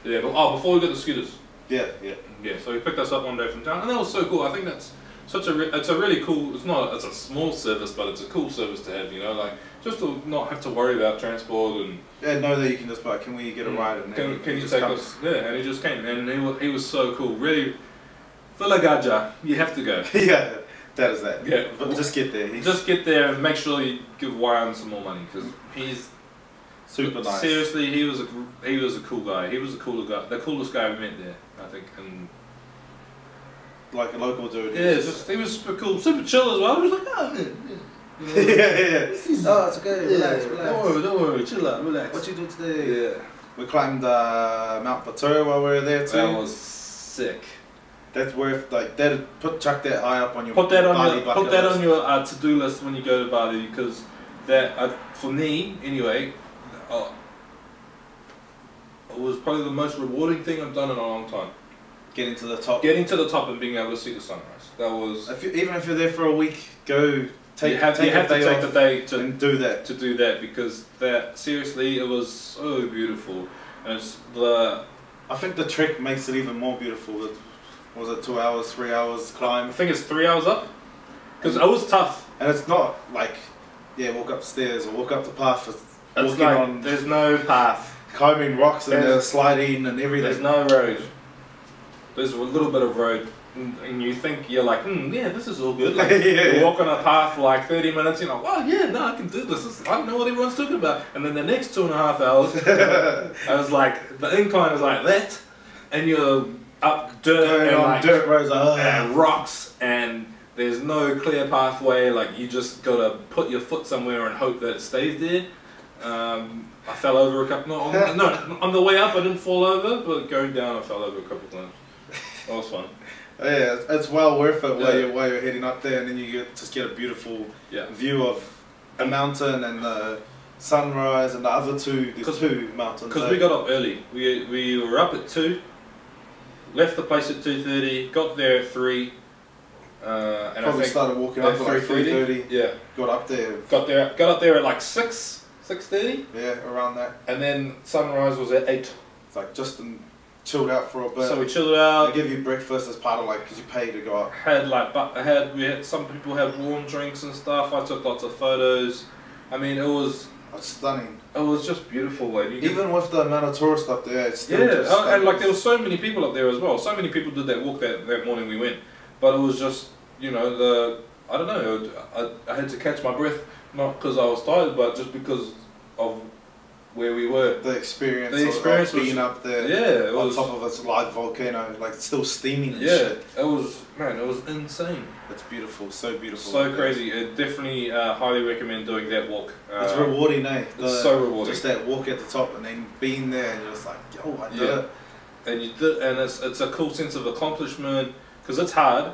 Yeah, but before we got the scooters. Yeah. So he picked us up one day from town, and that was so cool. I think that's it's a really cool. It's a small service, but it's a cool service to have. You know, like just to not have to worry about transport and know that you can just like, can we get a ride? And can you take us? Yeah, and he just came, and he was so cool. Really, Vilagaja, you have to go. Yeah, that is that. Yeah, but just get there. Just get there and make sure you give Waian some more money because he's. Super nice. Seriously, he was a cool guy. He was the coolest guy we met there, I think. And like a local dude. Yeah, he was super cool, super chill as well. He was like, oh man, yeah. Oh, it's okay. Relax. Don't worry, chill out, relax. What you do today? Yeah. We climbed Mount Batur while we were there too. That was sick. That's worth like chuck that high up on your put that on your to-do list when you go to Bali because that for me anyway. It was probably the most rewarding thing I've done in a long time. Getting to the top. Getting to the top and being able to see the sunrise. That was. Even if you're there for a week, go take. You have to take the day to and do that. To do that because seriously it was so beautiful and it's the. I think the trek makes it even more beautiful. Was it 2 hours, 3 hours climb? I think it's 3 hours up. Because it was tough. And it's not like, walk upstairs or walk up the path. It's like, there's no path. Climbing rocks and there's sliding and everything. There's no road. There's a little bit of road. And you think, you're like, yeah, this is all good. Like, you walk on a path for like 30 minutes, you're like, oh yeah, no, I can do this. I don't know what everyone's talking about. And then the next 2.5 hours, I was like, the incline is like that. And you're up dirt and like, dirt roads and rocks and there's no clear pathway. Like, you just gotta put your foot somewhere and hope that it stays there. I fell over a couple. No, on the way up I didn't fall over, but going down I fell over a couple times. That was fun. Yeah, it's well worth it while you're heading up there, and then you just get a beautiful view of the mountain and the sunrise and the other two mountains. Because we got up early. We were up at 2, left the place at 2:30, got there at 3. And probably I started walking up at like 3:30. Yeah. Got up there at like 6:30? Yeah, around that. And then sunrise was at 8. It's like chilled out for a bit. So we chilled out. They give you breakfast as part of like, because you pay to go up. We had some people had warm drinks and stuff. I took lots of photos. I mean, it was stunning. It was just beautiful. Like, even with the amount of tourists up there, it's still and like there were so many people up there as well. So many people did that walk that morning we went. But it was just, I don't know, I had to catch my breath. Not because I was tired, but just because of where we were. The experience of being up there. Yeah, on top of a live volcano, like still steaming and shit. It was insane. It's beautiful, so beautiful. So crazy. I definitely highly recommend doing that walk. It's rewarding, eh? It's so rewarding. Just that walk at the top and then being there and you're just like, yo, I did it. And you did, and it's a cool sense of accomplishment because it's hard.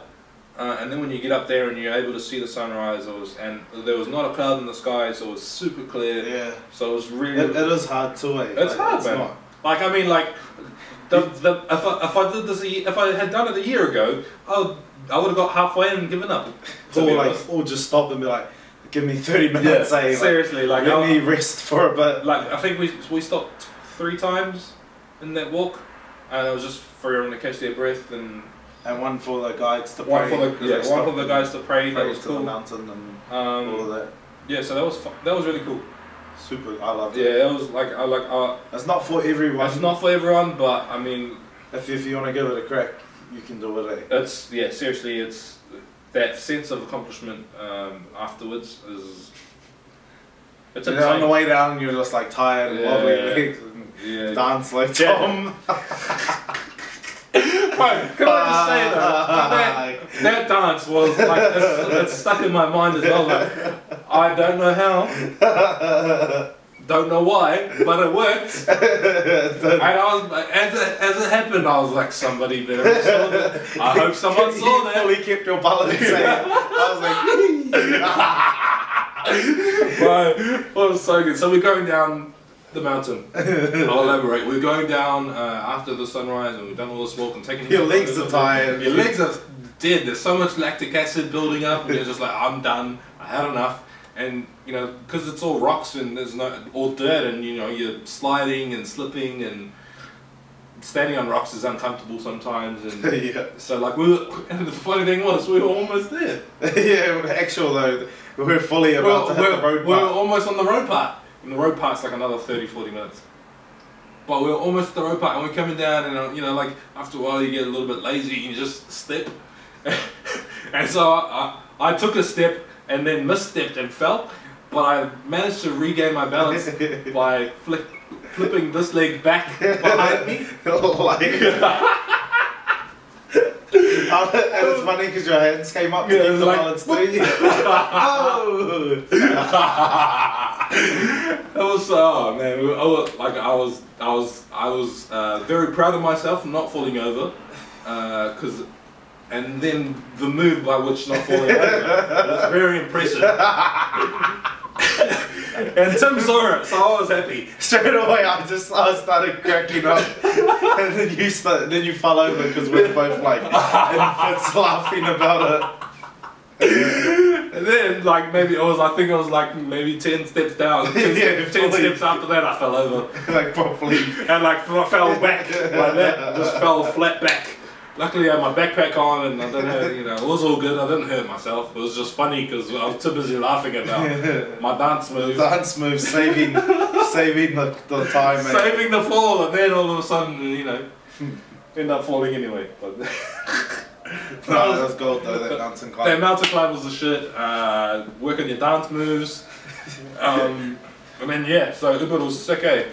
and then when you get up there and you're able to see the sunrise, and there was not a cloud in the sky, so it was super clear. Yeah. So it was really. It is hard too. It's hard, man. Not. Like I mean, like, if I did this, if I had done it a year ago, I would have got halfway and given up. Or just stop and be like, give me 30 minutes. Yeah, seriously, like let me rest for a bit. Like I think we stopped 3 times in that walk, and it was just for everyone to catch their breath and one for the guides to pray. One for the guys to pray. That was cool. The mountain and all of that. Yeah, so that was really cool. Super, I loved it. Yeah, it was like it's not for everyone. It's not for everyone, but I mean, if you want to give it a crack, you can do it. Seriously, it's that sense of accomplishment afterwards is. It's insane. On the way down, you're just like tired and wobbly legs and dance like Tom. Right, can I just say though, that dance was like, it's stuck in my mind as well. Like, I don't know how, don't know why, but it worked. And I was, as it happened, I was like, somebody better have saw that. I hope someone saw that. You fully kept your balance. I was like, right, it was so good. So we're going down the mountain. I'll elaborate. We're going down after the sunrise, and we've done all this walk and taking. Your legs are tired. Your legs are dead. There's so much lactic acid building up, and you're just like, I'm done. I had enough. And you know, because it's all rocks and there's all dirt, and you know, you're sliding and slipping, and standing on rocks is uncomfortable sometimes. And so like and the funny thing was, we were almost there. Actual though, we were fully about to hit the road part. We were almost on the road part. And the road part's like another 30-40 minutes. But we were almost at the road part, and we're coming down, and you know, like after a while you get a little bit lazy and you just step. And so I took a step and then misstepped and fell, but I managed to regain my balance by flipping this leg back behind me. And it's funny because your hands came up to keep the balance too. It was man. I was very proud of myself for not falling over, and then the move by which not falling over was very impressive. And Tim saw it, so I was happy. Straight away, I started cracking up, and then you fell over because we were both like in fits laughing about it. And then, like, I think it was like maybe 10 steps down. 10 steps after that, I fell over. Like properly. And like I fell back like that, just fell flat back. Luckily I had my backpack on, and I didn't, you know, it was all good. I didn't hurt myself. It was just funny because I was too busy laughing about my dance move. Saving the time. Saving the fall, and then all of a sudden, you know, end up falling anyway. But no, that was gold though. That mountain climb. That mountain climb was the shit. Work on your dance moves, and then so Ubud was sick, eh?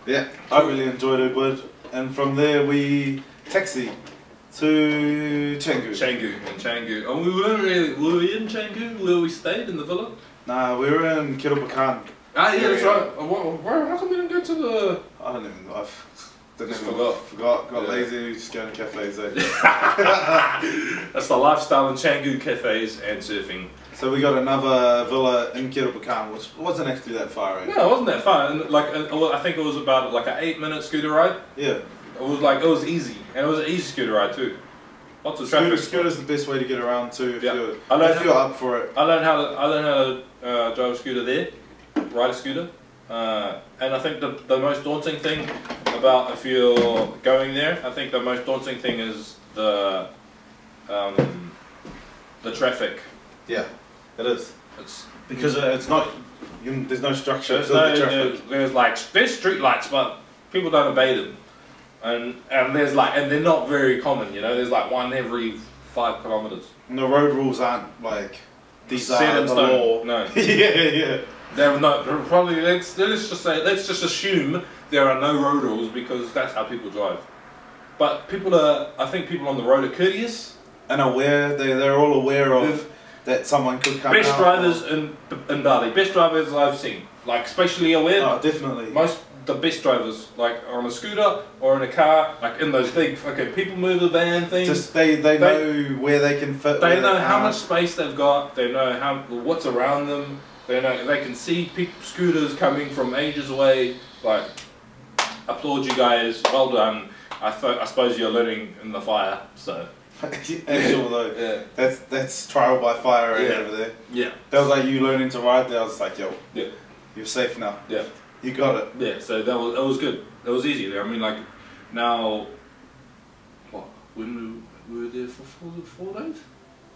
Yeah, I really enjoyed Ubud, and from there we taxi to Canggu. Canggu. And were we in Canggu where we stayed in the villa? Nah, we were in Kirubakan. Ah, yeah, that's right. How come we didn't go to the... I don't even know. Forgot. Got lazy, just going to cafes. That's the lifestyle in Canggu, cafes and surfing. So we got another villa in Kirubakan, which wasn't actually that far. Right? No, it wasn't that far. And I think it was about like an 8-minute scooter ride. Yeah. It was easy, and it was an easy scooter ride too. Lots of traffic. Scooter's the best way to get around too if you're up for it. I learned how to drive a scooter there, ride a scooter, and I think the most daunting thing about if you're going there, I think the most daunting thing is the traffic. Yeah, it is. It's because it's not. There's no structure. There's street lights, but people don't obey them. And they're not very common, you know. There's like one every 5 kilometers. And the road rules aren't like these set are in the stone. law. No. yeah. They're not probably. Let's just assume there are no road rules because that's how people drive. But I think people on the road are courteous and aware. They're all aware of that someone could come. Best drivers in Bali. Best drivers I've seen. Like especially aware. Oh, definitely. the best drivers, like on a scooter or in a car, like in those big fucking people mover van things. Just they know where they can fit. They know how much space they've got. They know what's around them. They know they can see scooters coming from ages away. Like, applaud you guys. Well done. I suppose you're learning in the fire. So. Actual though, yeah. That's trial by fire right over there. Yeah. That was like you learning to ride there. I was like, yo, yeah, you're safe now. Yeah. You got it. Yeah, so that was good. That was easy. I mean, like, now, what, when we were there for 4 days?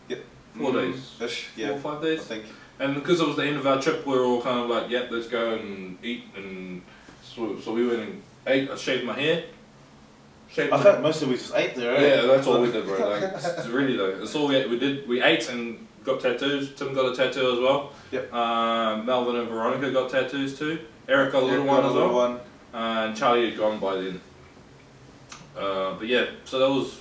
Yep. 4 days. Ish, yeah. 4 or 5 days? I think. And because it was the end of our trip, we were all kind of like, yep, let's go and eat. And so we went and ate. I shaved my hair. I thought mostly we just ate there, right? Yeah, that's all we did, bro. Like, it's really though. That's all we did. We ate and got tattoos. Tim got a tattoo as well. Yep. Melvin and Veronica got tattoos too. Eric got a little one as well. And Charlie had gone by then. But yeah, so it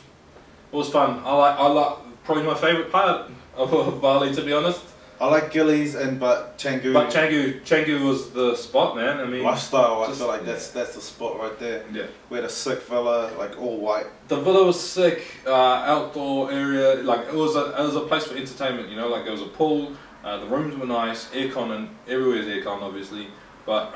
was fun. I like probably my favourite part of Bali, to be honest. I like Gillies but Canggu. But Canggu was the spot, man. I mean, lifestyle. I feel like that's the spot right there. Yeah. We had a sick villa, like all white. The villa was sick. Outdoor area, like it was a place for entertainment. You know, like there was a pool. The rooms were nice, aircon, and everywhere's aircon, obviously. But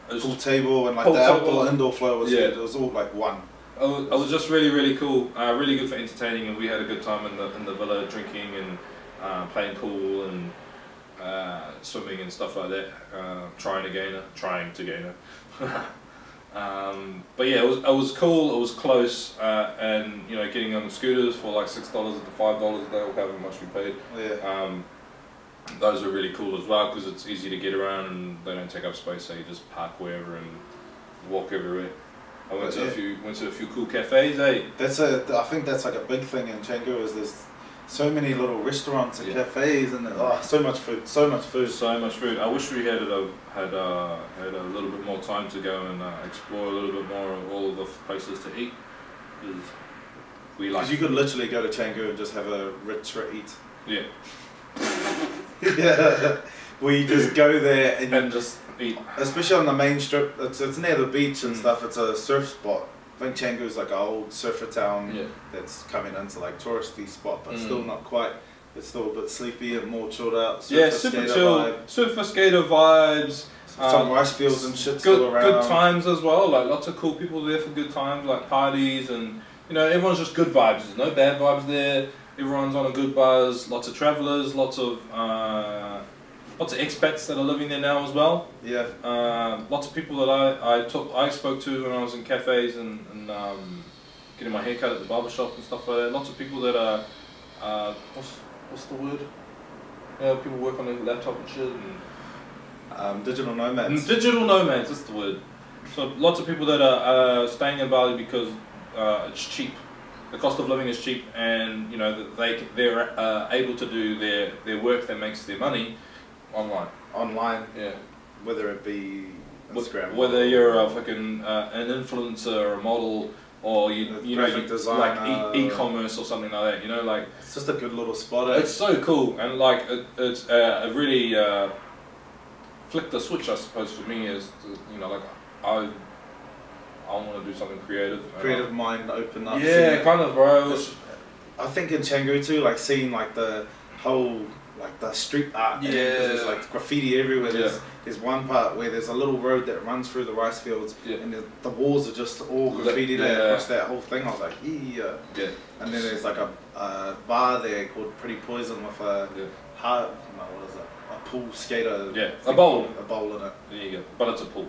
it was pool table and like the outdoor indoor flow was good. It was all like one. It was just really cool. Really good for entertaining, and we had a good time in the villa, drinking and playing pool and swimming and stuff like that. Trying to gain her. But yeah, it was cool. It was close, and you know, getting on the scooters for like $6 to $5 a day, or however much we paid. Yeah. Those are really cool as well because it's easy to get around and they don't take up space. So you just park wherever and walk everywhere. I went to a few cool cafes. I think that's like a big thing in Canggu is there's so many little restaurants and cafes and so much food. I wish we had a little bit more time to go and explore a little bit more of all of the places to eat. Because you could literally go to Canggu and just have a rich eat. Yeah. Yeah. We just go there and just eat. Especially on the main strip, it's near the beach and stuff. It's a surf spot. I think Canggu is like an old surfer town that's coming into like touristy spot, but still not quite. It's still a bit sleepy and more chilled out. Super chill. Surfer skater vibes. Some rice fields and shit still around. Good times as well. Like lots of cool people there for good times, like parties and you know everyone's just good vibes. There's no bad vibes there. Everyone's on a good buzz. Lots of travellers. Lots of expats that are living there now as well. Yeah. Lots of people that I spoke to when I was in cafes and getting my hair cut at the barber shop and stuff like that. Lots of people that are what's the word? Yeah, people work on their laptop and shit. And digital nomads. Digital nomads. That's the word. So lots of people that are staying in Bali because it's cheap. The cost of living is cheap, and you know they're able to do their work that makes their money online. Online, yeah. Whether it be Instagram, whether you're a fucking an influencer or a model, or you know like e-commerce or something like that. You know, like it's just a good little spot. It's so cool, and like it's really flicked the switch, I suppose, for me is you know like I want to do something creative. Creative mind open up. Yeah, kind of, bro. I think in Canggu too, like seeing like the whole like the street art. Yeah. There's like graffiti everywhere. There's one part where there's a little road that runs through the rice fields, and the walls are just all graffiti across that whole thing. I was like, yeah. And then there's like a bar there called Pretty Poison with a what is it? A pool skater. Yeah. A bowl in it. There you go. But it's a pool.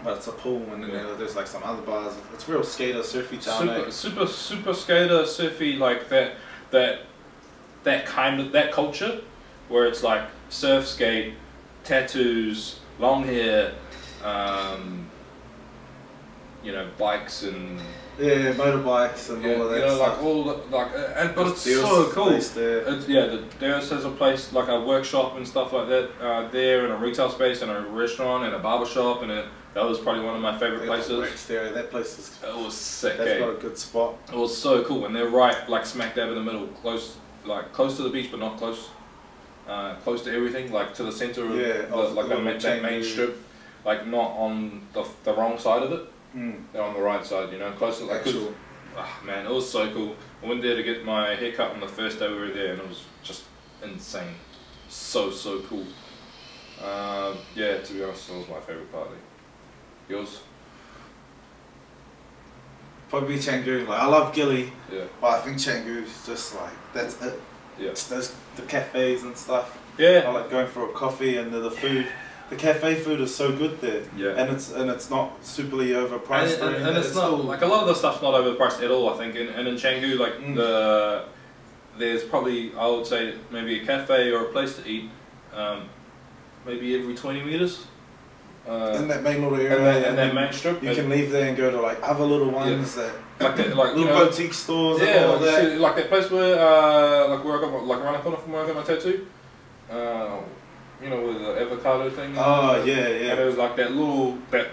But it's a pool, and then there's like some other bars. It's real skater, surfy town. Super skater, surfy, like that kind of that culture, where it's like surf, skate, tattoos, long hair, you know, bikes and motorbikes and all of that. You know, stuff. But it's so cool. The Deus has a place like a workshop and stuff like that there, and a retail space, and a restaurant, and a barber shop, and that was probably one of my favorite places. That place was sick. That's got a good spot. It was so cool, and they're right, like smack dab in the middle, close to the beach, but not close to everything, like to the center of the main strip. like not on the wrong side of it. Mm. They're on the right side, you know, closer. Like, man, it was so cool. I went there to get my haircut on the first day we were there, and it was just insane. So cool. Yeah, to be honest, it was my favourite party. Yours? Probably Canggu. Like, I love Gilly, yeah, but I think Canggu is just like, that's it. Yeah. Just those, the cafes and stuff. Yeah. I like going for a coffee, and the food. The cafe food is so good there. Yeah. And it's not superly overpriced. And it's not like a lot of the stuff's not overpriced at all. I think, and in Canggu, like there's probably, I would say, maybe a cafe or a place to eat, maybe every 20 meters. In that main little area, and that main strip, you can leave there and go to like other little ones that like little boutique stores. Yeah, and all that. Like that place where like where I got like around the corner from where I got my tattoo. You know, with the avocado thing. Oh yeah. And it was like that little that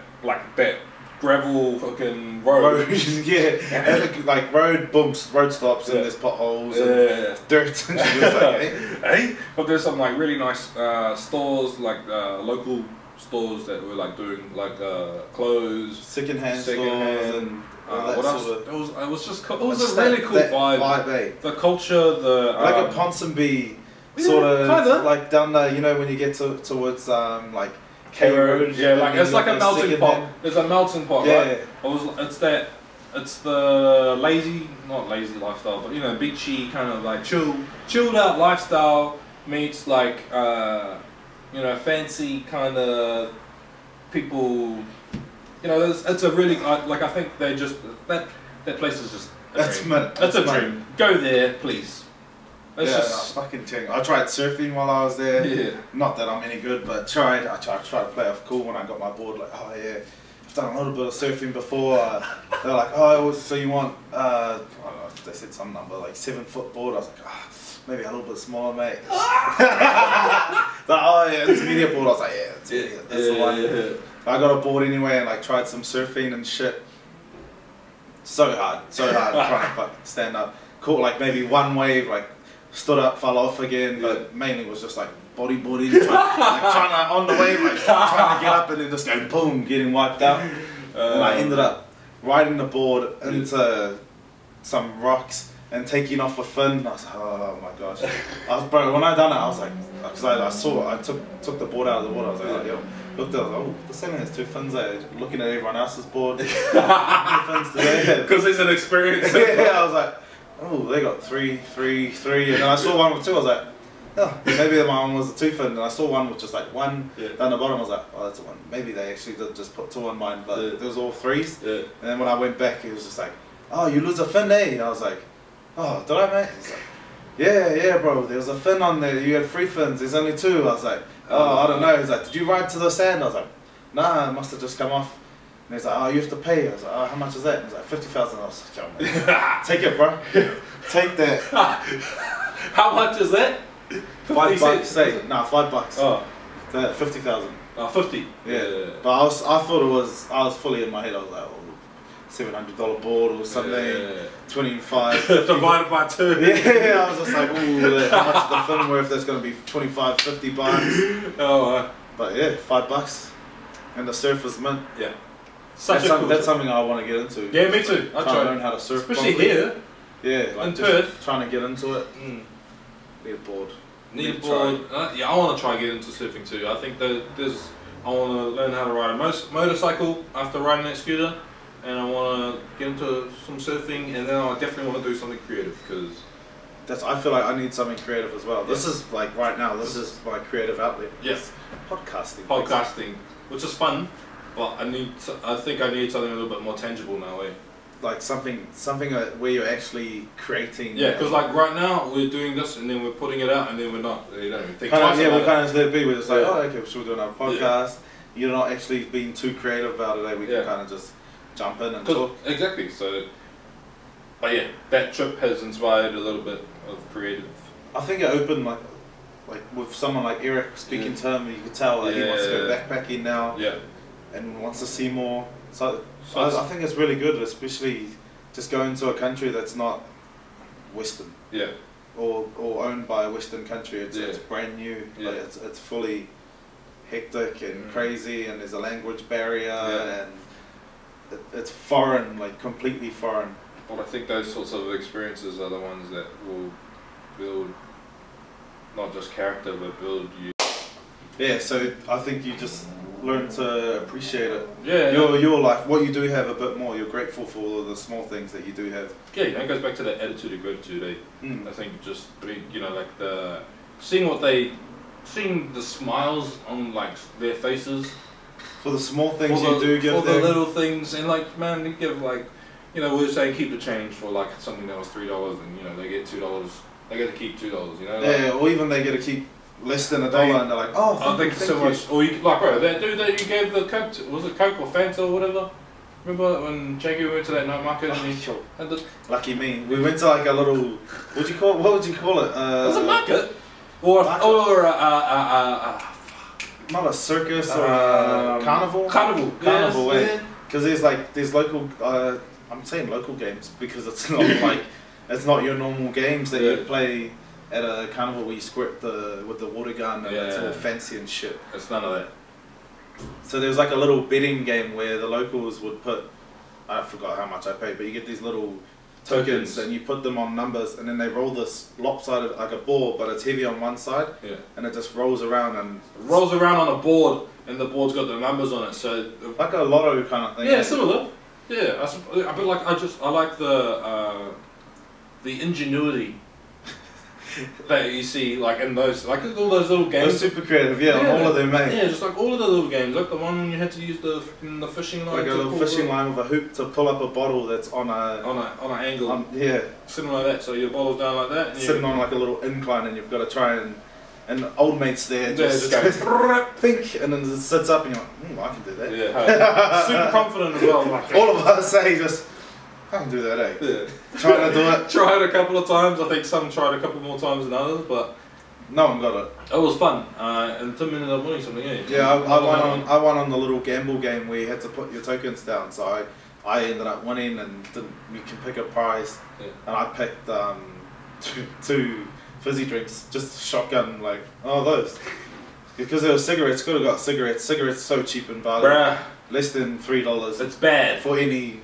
gravel fucking road. Yeah, like road bumps, road stops, and there's potholes and dirt. And she was like, hey. But there's some like really nice stores, like local stores that were like doing like clothes, secondhand stores, and what else? Sort of, it was just cool. It was a really cool vibe. The culture, like a Ponsonby. Sort of kinda. Like down there, you know, when you get towards like K Road. Yeah, like it's like a melting pot. There's a melting pot, right? It's the not lazy lifestyle, but you know, beachy kind of like chilled out lifestyle meets like you know, fancy kind of people. You know, it's a really like I think they just that place is just a dream. Go there, please. It's just fucking thing. I tried surfing while I was there. Yeah. Not that I'm any good, but I tried to play off cool when I got my board. Like, oh yeah, I've done a little bit of surfing before. They're like, oh, so you want? I don't know. They said some number like 7 foot board. I was like, maybe a little bit smaller, mate. Like, oh yeah, intermediate board. I was like, yeah, intermediate. That's the one. Yeah. I got a board anyway and like tried some surfing and shit. So hard trying to fucking stand up. Caught like maybe one wave, like. Stood up, fell off again, but mainly was just like bodyboarding, trying to on the wave, like trying to get up and then just go boom, getting wiped out. And I ended up riding the board into some rocks and taking off a fin. I was like, oh my gosh. Bro, when I done it, I was like, because I saw it, I took the board out of the water. I was like, oh, yo, looked at it, I was like, oh, this thing has 2 fins there. Looking at everyone else's board. Because there's an experience. Yeah, I was like. Oh, they got 3, 3, 3, and then I saw one with 2. I was like, oh, maybe my one was a 2 fin, and I saw one with just like 1 down the bottom. I was like, oh, that's a 1. Maybe they actually did just put 2 on mine, but it was all 3s. Yeah. And then when I went back, he was just like, oh, you lose a fin, eh? I was like, oh, did I, mate? He's like, yeah, bro. There was a fin on there. You had 3 fins. There's only 2. I was like, oh, I don't know. He's like, did you ride to the sand? I was like, nah, it must have just come off. And he's like, oh, you have to pay. I was like, oh, how much is that? And he's like, 50,000. I was like, oh, take it, bro. Take that. How much is that? $5. Say, nah, $5. Oh, 50,000. Oh, 50. Yeah. But I thought I was fully in my head. I was like, oh, $700 board or something. Yeah. 25. Divided by 2. Yeah. I was just like, ooh, how much is the film worth? That's going to be 25, $50. Oh. But yeah, $5. And the surf is mint. Yeah. That's something I want to get into. Yeah, me too. I try to learn how to surf. Especially here. Yeah, like in Perth. Trying to get into it. Need a board. Need a board. Yeah, I want to try and get into surfing too. I think that I want to learn how to ride a motorcycle after riding that scooter, and I want to get into some surfing, and then I definitely want to do something creative because I feel like I need something creative as well. This is like right now. This is my creative outlet. Yes. Podcasting, which is fun, but I think I need something a little bit more tangible now. Like something where you're actually creating. Yeah, because like right now we're doing this and then we're putting it out and then we're not. You don't even think we twice about it. Kind of let it be. We're just like, oh, okay, so we're doing our podcast. Yeah. You're not actually being too creative about it. We can kind of just jump in and talk. Exactly. So, but yeah, that trip has inspired a little bit of creative. I think it opened like with someone like Eric speaking to him, you could tell he wants to go backpacking now. Yeah. And wants to see more. So I think it's really good, especially just going to a country that's not Western. 'Or owned by a Western country. It's brand new. Yeah. Like it's fully hectic and crazy, and there's a language barrier, and it's foreign, like completely foreign. Well, I think those sorts of experiences are the ones that will build not just character, but build you. Yeah, so I think you just learn to appreciate it. Yeah. Your life, what you do have a bit more, you're grateful for all of the small things that you do have. Yeah, it goes back to that attitude of gratitude, I think just, like seeing the smiles on like their faces. For the small things you do give them. For the little things, and like, man, you give like, we were saying keep the change for like something that was $3, and they get $2, they get to keep $2, Yeah, or even they get to keep less than $1, and they're like, oh, thank you so much. Or you, like, bro, that dude that you gave the Coke to, was it Coke or Fanta or whatever? Remember when Jackie went to that night market and he had the... Lucky me. We went to like a little, what would you call it? Was it market? Or not a circus or a carnival? Carnival, yeah. Because there's local, I'm saying local games because it's not like, it's not your normal games that you play at a carnival where you squirt with the water gun and it's all fancy and shit. It's none of that. So there's like a little betting game where the locals would put, I forgot how much I paid, but you get these little tokens and you put them on numbers, and then they roll this lopsided, like a ball, but it's heavy on one side, and it just rolls around on a board, and the board's got the numbers on it, so like a lotto kind of thing. Yeah, similar. Yeah, but like I like the ingenuity that you see, like in those, like all those little games. They're super creative, on all of them, mate. Yeah, just like all of the little games, like the one when you had to use the fishing line. Like a little fishing line with a hoop to pull up a bottle that's on an angle. Sitting like that, so your bottle's down like that. And sitting on like a little incline, and you've got to try and old mate's there just go think, and then it sits up, and you're like, I can do that. Yeah, super confident as well. Like, all of us say just, I can do that, Yeah. Trying to do it. Tried a couple of times. I think some tried a couple more times than others, but no one got it. It was fun. And Tim ended up winning something. Yeah, I won on the little gamble game where you had to put your tokens down. So I ended up winning, and you can pick a prize. Yeah. And I picked two fizzy drinks, just shotgun, like those. Because there were cigarettes, could have got cigarettes. Cigarettes so cheap in Bali. Bruh. Less than $3. It's bad. For any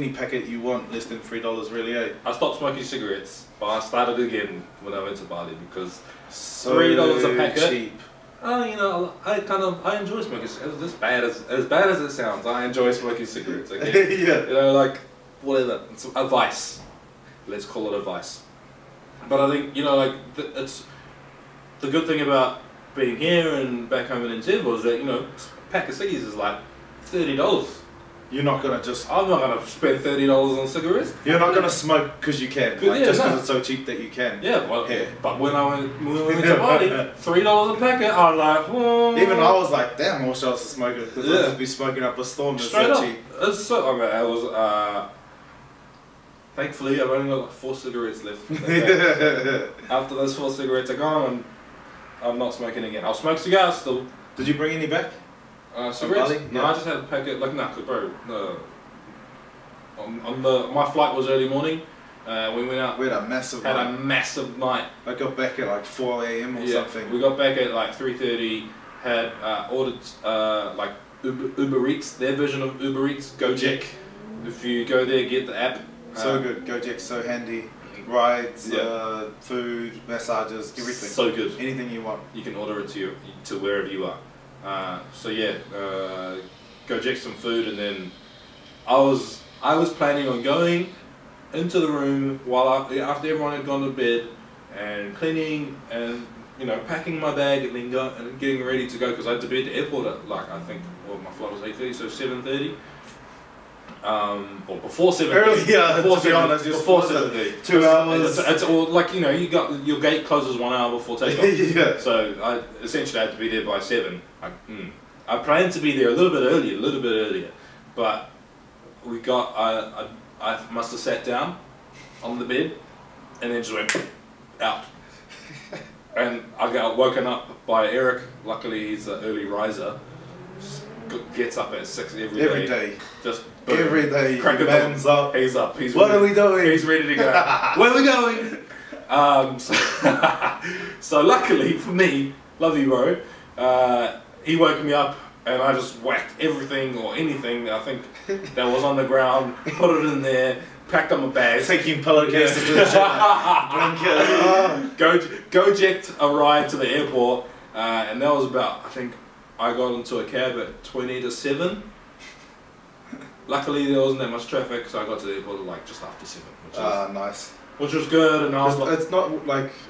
packet you want, less than $3 really, I stopped smoking cigarettes, but I started again when I went to Bali because $3 a packet. Cheap. I enjoy smoking cigarettes. As bad as it sounds, I enjoy smoking cigarettes. Okay? Yeah. Like whatever. It's a vice. Let's call it a vice. But I think it's the good thing about being here and back home in Endeavour is that a pack of ciggies is like $30. You're not gonna just. I'm not gonna spend $30 on cigarettes. You're not gonna smoke because you can, just because it's so cheap that you can. Yeah, well, but when we went to Bali, $3 a packet, I was like, whoa. Even I was like, damn, I wish I was a smoker because I'd just be smoking up a storm. It's so cheap. It's so. I mean, I was. Thankfully, I've only got like 4 cigarettes left. After those 4 cigarettes are gone, I'm not smoking again. I'll smoke cigars still. Did you bring any back? Cigarettes? No, I just had a packet. Like, bro. My flight was early morning. We went out. We had a massive night. I got back at like 4 AM or something. We got back at like 3:30. Had ordered like Uber Eats, their version of Uber Eats, Gojek. If you go there, get the app. So good. Gojek's so handy. Rides, food, massages, everything. So good. Anything you want. You can order it to wherever you are. Gojek some food, and then I was planning on going into the room after everyone had gone to bed and cleaning and packing my bag and then getting ready to go because I had to be at the airport at my flight was 8:30, so 7:30. Or before 7:30. Earlier, to be honest, before 7:30. 2 hours. It's all like you got your gate closes 1 hour before takeoff. So I essentially had to be there by 7. I planned to be there a little bit earlier, but we got. I must have sat down on the bed and then just went out. And I got woken up by Eric. Luckily, he's an early riser. Gets up at 6 every day. Just boom, every day. Man's up. He's up. He's what ready. Are we doing? He's ready to go. Where are we going? So luckily for me, love you, bro. he woke me up and I just whacked everything or anything I think that was on the ground, put it in there, packed up my bags. Taking pillowcases to the gym. Go-ject a ride to the airport, and that was about, I think, I got into a cab at 20 to 7. Luckily there wasn't that much traffic, so I got to the airport like just after 7. Nice. Which was good, and I was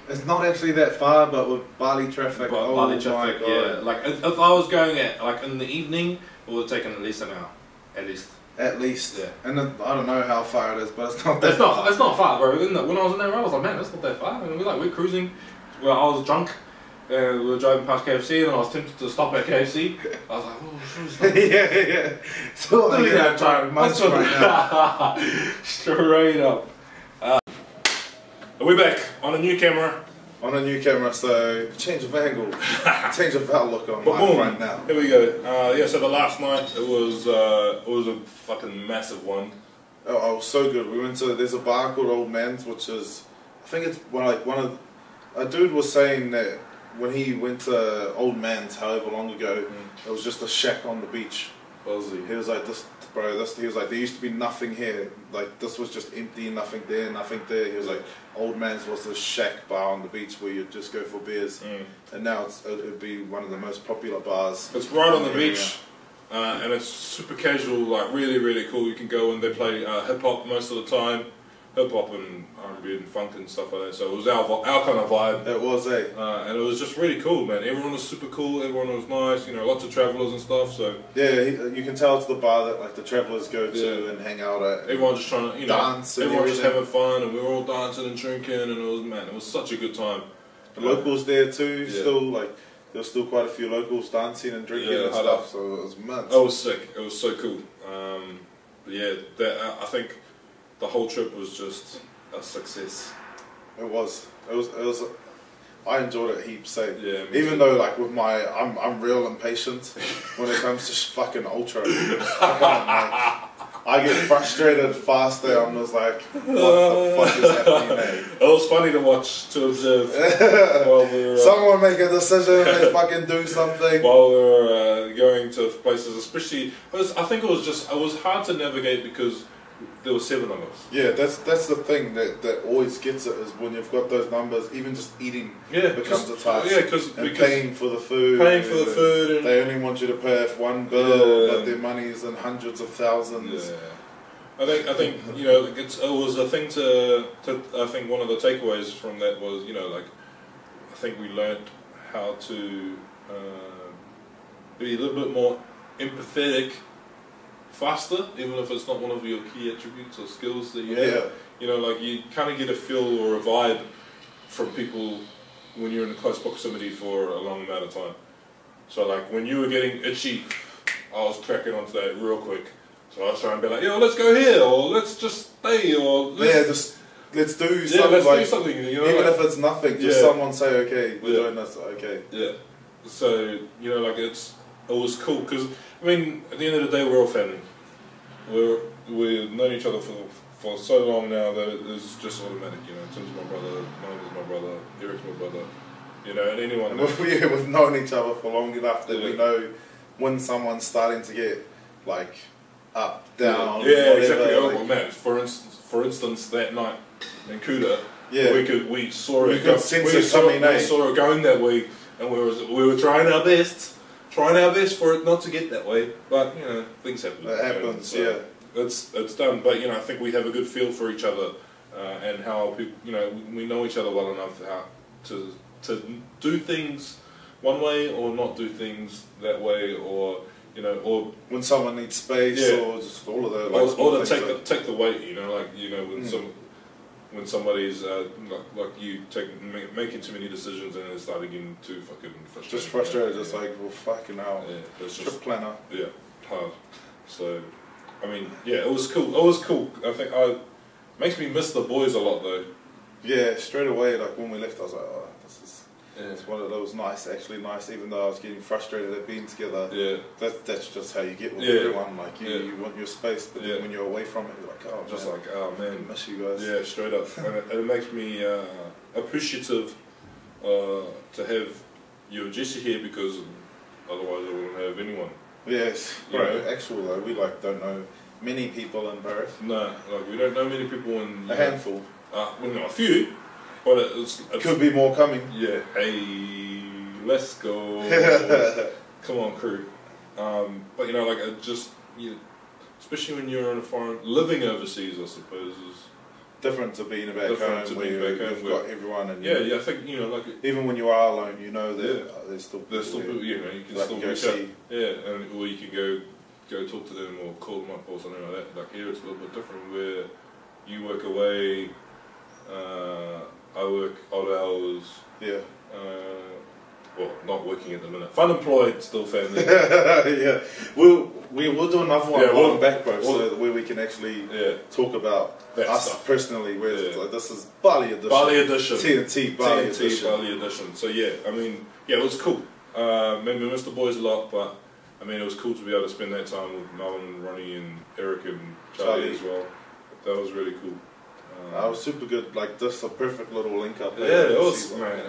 it's not actually that far, but with Bali traffic, Bali traffic, yeah. Like if I was going at like in the evening, it would have taken at least an hour, at least. At least, yeah. And I don't know how far it is, but it's not that far. It's not far, bro. When I was in there, I was like, man, that's not that far. And we're cruising. Well, I was drunk. We were driving past KFC, and I was tempted to stop at KFC. I was like, oh, stop. yeah. So I have time. Right now. Straight up. We're back on a new camera. On a new camera, so change of angle, change of outlook on my front now. Here we go. Yeah, so the last night it was a fucking massive one. Oh, so good. We went to, there's a bar called Old Man's, which is, I think it's a dude was saying that when he went to Old Man's however long ago, it was just a shack on the beach. He was like, he was like, there used to be nothing here. Like, this was just empty, nothing there, nothing there. He was like, Old Man's was the shack bar on the beach where you'd just go for beers. And now it'd be one of the most popular bars. It's right on the beach, and it's super casual, like really, really cool. You can go and they play hip-hop most of the time. Hip-hop and R&B and funk and stuff like that. So it was our kind of vibe. It was, eh? And it was just really cool, man. Everyone was super cool, everyone was nice, you know, lots of travellers and stuff, so... Yeah, you can tell it's the bar that, like, the travellers go to and hang out at. Everyone just trying to, you know, dance everyone just having fun, and we were all dancing and drinking, and it was such a good time. The locals there too, still, like, there was still quite a few locals dancing and drinking and stuff, so it was mad. It was sick, it was so cool. Yeah, I think the whole trip was just a success. It was. I enjoyed it heaps. Yeah, even though, like, with I'm real impatient when it comes to fucking ultra. I get frustrated faster. I'm just like, what the fuck is happening, mate? It was funny to watch, to observe while we were. Someone make a decision and fucking do something. While we were going to places, especially, I think it was hard to navigate because there were 7 of us. Yeah, that's the thing that always gets it, is when you've got those numbers, even just eating becomes a task. Yeah, because paying for the food. And they only want you to pay off one bill, but their money is in hundreds of thousands. Yeah. I think you know, it was a thing to I think one of the takeaways from that was, you know, like, I think we learned how to be a little bit more empathetic faster, even if it's not one of your key attributes or skills that you have. You know, like, you kind of get a feel or a vibe from people when you're in close proximity for a long amount of time. So, like, when you were getting itchy, I was cracking onto that real quick. So I was trying to be like, yo, let's go here, or let's just stay, or let's do something. Let's like, do something. You know, even like, if it's nothing, just someone say, okay, we're doing this, okay. Yeah. So, you know, like, it was cool, because, I mean, at the end of the day, we're all family. We've known each other for so long now that it's just automatic, you know. Tim's my brother, Mine is my brother, Eric's my brother, you know, and anyone. We've known each other for long enough that we know when someo's starting to get, like, up, down, whatever, exactly. Like, well, man, for instance, that night in Kuta, we saw it going that way, and we were trying our best for it not to get that way, but, you know, things happen. It happens, so it's done. But, you know, I think we have a good feel for each other, and how people, you know, we know each other well enough how to do things one way or not do things that way, or, you know, or when someone needs space, or just all of that, like, or to take the weight, you know, like, you know, when somebody's like you making too many decisions and it's starting getting too fucking frustrated. Just frustrated, just like, well, fucking hell. Yeah, it's trip planner. Yeah, hard. So, I mean, yeah, it was cool. It was cool. I think makes me miss the boys a lot though. Yeah, straight away, like, when we left, I was like, oh, this is. It's one of those nice, even though I was getting frustrated at being together. Yeah. That's just how you get with everyone. Like, you want your space, but then when you're away from it, you're like, oh, just man. Like, oh man, I miss you guys. Yeah, straight up. And it makes me appreciative to have you and Jesse here, because otherwise I wouldn't have anyone. Yes, bro. Actual though, we like don't know many people in Perth. No, like we don't know many people in a handful. Well, no, a few, but it's could be more coming. Yeah. Hey, let's go. Come on, crew. But you know, like it just especially when you're in a foreign, living overseas, I suppose is different to being back home, where you've got everyone. And I think like even when you are alone, you know that there's still people. You know, you can still reach out. Yeah, or you can go talk to them or call them up or something like that. Like here, it's a little bit different where you work away. I work odd hours. Yeah. Well, not working at the minute. Fun employed, still family. Yeah. We'll do another one on back, bro, so where we can actually talk about that us stuff. Personally. Where like, this is Bali edition. Bali edition. TNT Bali edition. Bali edition. So yeah, I mean, it was cool. Maybe we missed the boys a lot, but I mean, it was cool to be able to spend that time with Melvin, Ronnie, and Eric and Charlie as well. That was really cool. I was super good, like just a perfect little link up there. Yeah, it was, man.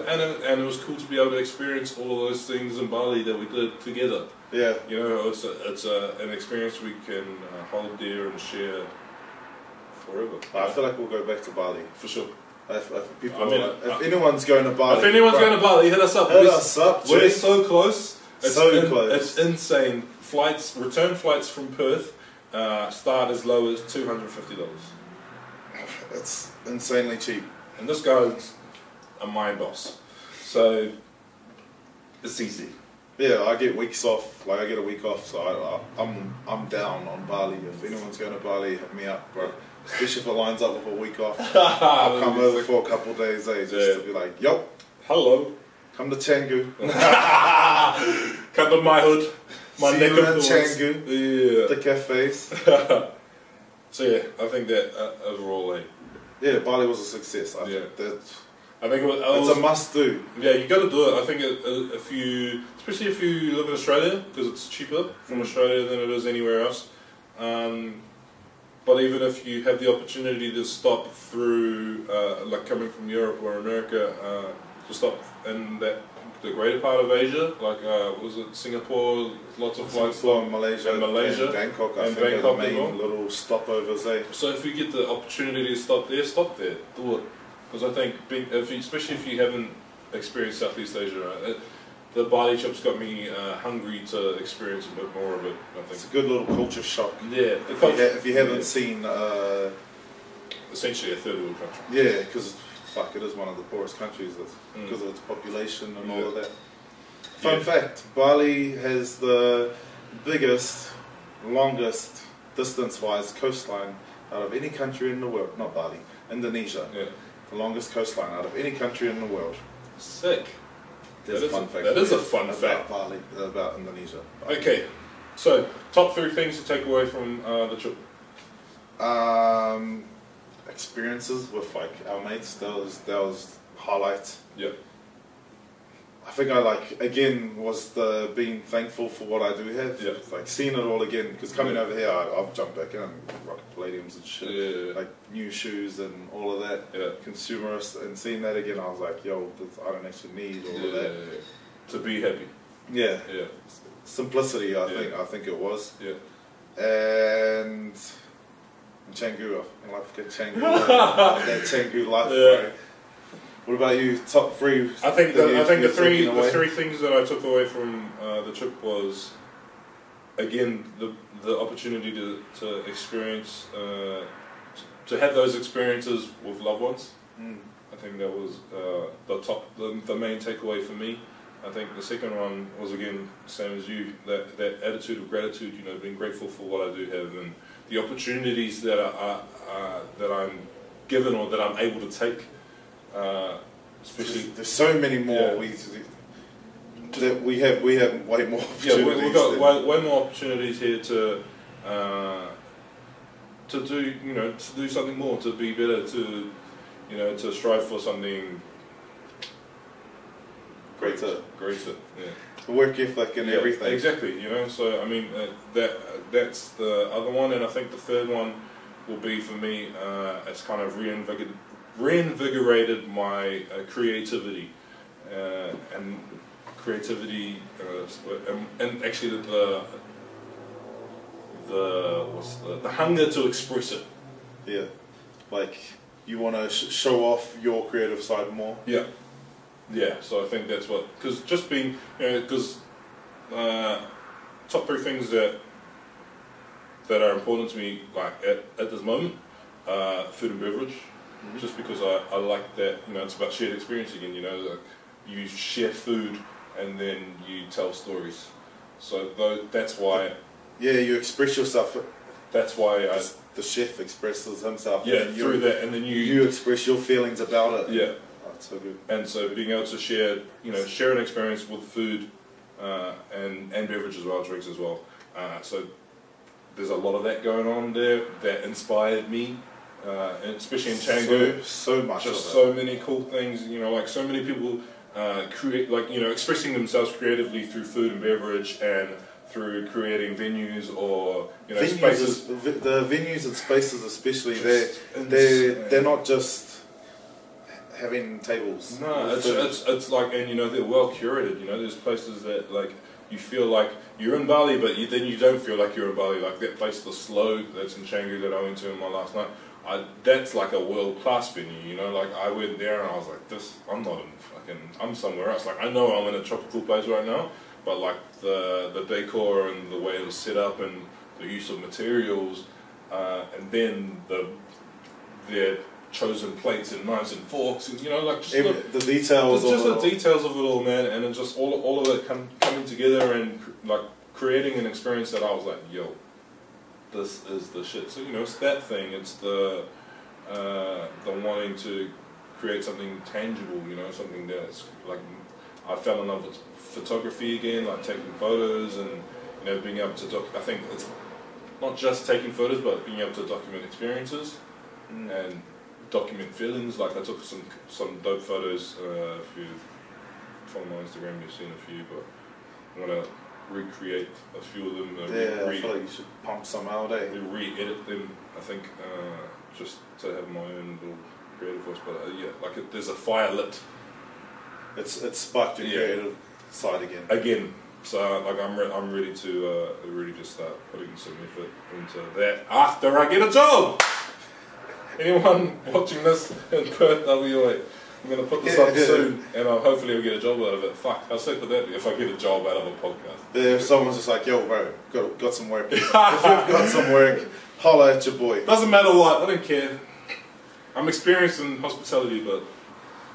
And it was cool to be able to experience all those things in Bali that we did together. Yeah. You know, it's an experience we can hold dear and share forever. I feel like we'll go back to Bali. For sure. If anyone's going to Bali... If anyone's going to Bali, hit us up. Hit us up. We're so close. Close. It's insane. Return flights from Perth start as low as $250. It's insanely cheap. And this guy's my boss. So, it's easy. Yeah, I get weeks off. Like I get a week off, so I'm down on Bali. If anyone's going to Bali, hit me up, bro. Especially if it lines up with a week off. I'll come over for a couple of days, just to be like, yo. Hello. Come to Canggu. Come to my hood. My neck of Canggu. Yeah. The cafes. So yeah, I think that overall, yeah, Bali was a success. I think it's a must-do. Yeah, you got to do it. I think especially if you live in Australia, because it's cheaper from Australia than it is anywhere else. But even if you have the opportunity to stop through, like coming from Europe or America, to stop in the greater part of Asia, like what was it, Singapore, lots of flights from Malaysia, and Bangkok, I think are the main little stopovers. So if you get the opportunity to stop there, do it. Because I think, especially if you haven't experienced Southeast Asia, right, the Bali trip's got me hungry to experience a bit more of it. I think it's a good little culture shock. Yeah, if you haven't seen, essentially a third world country. Yeah, because it is one of the poorest countries because of its population and all of that. Fun fact: Bali has the biggest, longest distance-wise coastline out of any country in the world. Not Bali, Indonesia. Yeah. The longest coastline out of any country in the world. Sick. That is a fun fact. Bali, about Indonesia. Okay, so top 3 things to take away from the trip. Experiences with like our mates. That was highlight. Yeah. I think I was the being thankful for what I do have. Yeah. Like seeing it all again, because coming over here, I've jumped back in and rock palladiums and shit. Yeah. Like new shoes and all of that. Yeah. Consumerist, and seeing that again, I was like, yo, I don't actually need all of that. To be happy. Yeah. Yeah. Simplicity, I think it was. Yeah. And Canggu, I like to get Canggu. That Canggu life, bro. What about you? Top 3? I think the three things that I took away from the trip was, again, the opportunity to experience, to have those experiences with loved ones. I think that was the main takeaway for me. I think the second one was, again, same as you, that attitude of gratitude, being grateful for what I do have and the opportunities that that I'm given or that I'm able to take. Especially there's so many more we have way more opportunities. Yeah, we've got way more opportunities here to do something more, to be better, to strive for something greater. Yeah. The work ethic and everything. Exactly. So I mean that's the other one, and I think the third one will be for me. It's kind of reinvigorated my creativity, and creativity, and actually the hunger to express it. Yeah, like you want to show off your creative side more. Yeah, yeah. So I think that's what, because just being, because top 3 things that are important to me, like at this moment, food and beverage. Mm-hmm. Just because I like that, it's about shared experience again. Like you share food and then you tell stories. So that's why. Yeah, you express yourself. That's why the chef expresses himself. Yeah, through that, and then you express your feelings about it. Yeah, that's so good. And so being able to share an experience with food and beverage as well, drinks as well. So there's a lot of that going on there that inspired me, and especially in Canggu. So much. Just so many cool things. Like so many people create, expressing themselves creatively through food and beverage and through creating venues or venues spaces. The venues and spaces, especially, they're not just having tables. No, it's like, and they're well curated. There's places that like you feel like you're in Bali, but then you don't feel like you're in Bali. Like that place, the Slow, that's in Canggu that I went to in my last night. That's like a world class venue. Like I went there and I was like, I'm not in I'm somewhere else. Like I know I'm in a tropical place right now. But like the decor and the way it was set up and the use of materials, and then their chosen plates and knives and forks, and like just the details. Just the details of it all, man, and it just all of it coming together and like creating an experience that I was like, yo, this is the shit. So it's that thing. It's the wanting to create something tangible. Something that's like I fell in love with photography again, like taking photos and being able to I think it's not just taking photos, but being able to document experiences and document feelings. Like I took some dope photos. If you follow my Instagram, you've seen a few, but I want to recreate a few of them. I feel like you should pump some out, eh? Re-edit them, I think, just to have my own little creative voice. But like there's a fire lit. It's sparked your creative side again. So like I'm ready to really just start putting some effort into that after I get a job. Anyone watching this in Perth, WA, I'm going to put this up soon, and hopefully I'll get a job out of it. Fuck, how sick would that be if I get a job out of a podcast? If someone's just like, yo bro, got some work. If you've got some work, holla at your boy. Doesn't matter what, I don't care. I'm experienced in hospitality, but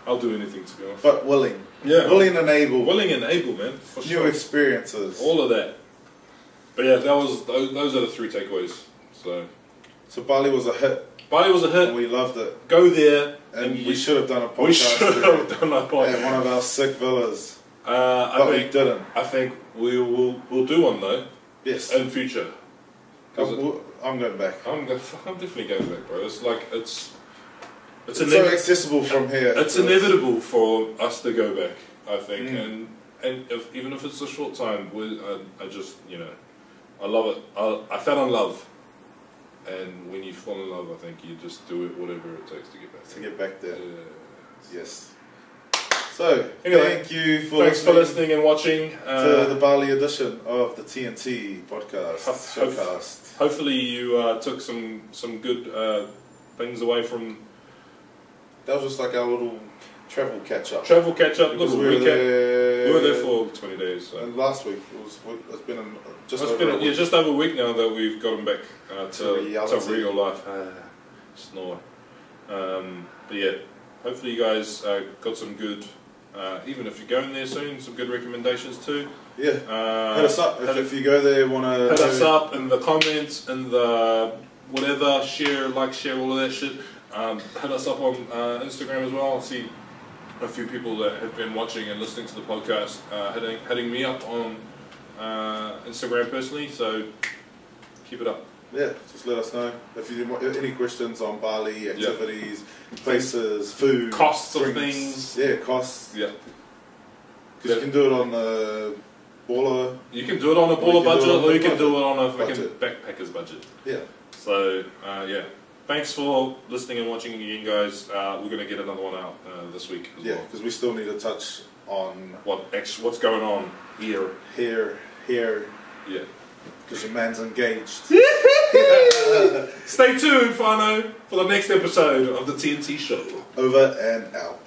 I'll do anything, to be honest. But willing. Yeah. Willing and able. Willing and able, man. For New sure. experiences. All of that. But yeah, those are the 3 takeaways. So Bali was a hit. Bali was a hit. And we loved it. Go there. And we should have done a podcast. We should have done a podcast. At one of our sick villas. But we didn't. I think we'll do one though. Yes. In future. I'm going back. I'm definitely going back, bro. It's like it's so accessible from here. It's inevitable for us to go back, I think, and even if it's a short time, I just I love it. I fell in love, and when you fall in love, I think you just do it whatever it takes to get back. To get back there. Yeah. Yes. So anyway, thank you thanks for listening and watching to the Bali edition of the TNT podcast Showcast. Hopefully you took some good things away from. That was just like our little travel catch up. Little recap. We were there for 20 days. So. And last week it's been just over a week now that we've gotten back to real life. Snore. But yeah, hopefully you guys got some good. Even if you're going there soon, some good recommendations too. Yeah. Hit us up if you go there. Hit us up in the comments and the whatever. Share all of that shit. Hit us up on Instagram as well. I see a few people that have been watching and listening to the podcast hitting me up on Instagram personally, so keep it up. Yeah, just let us know if you have any questions on Bali, activities, places, food, costs drinks. Of things. Yeah, costs. Yeah. Because you can do it on the baller. You can do it on a baller budget, or you can do it on a fucking backpacker's budget. Yeah. So, yeah. thanks for listening and watching again, guys. We're going to get another one out this week as well. because we still need to touch on what's going on here. Here. Yeah. Because your man's engaged. Stay tuned, whānau, for the next episode of the TNT Show. Over and out.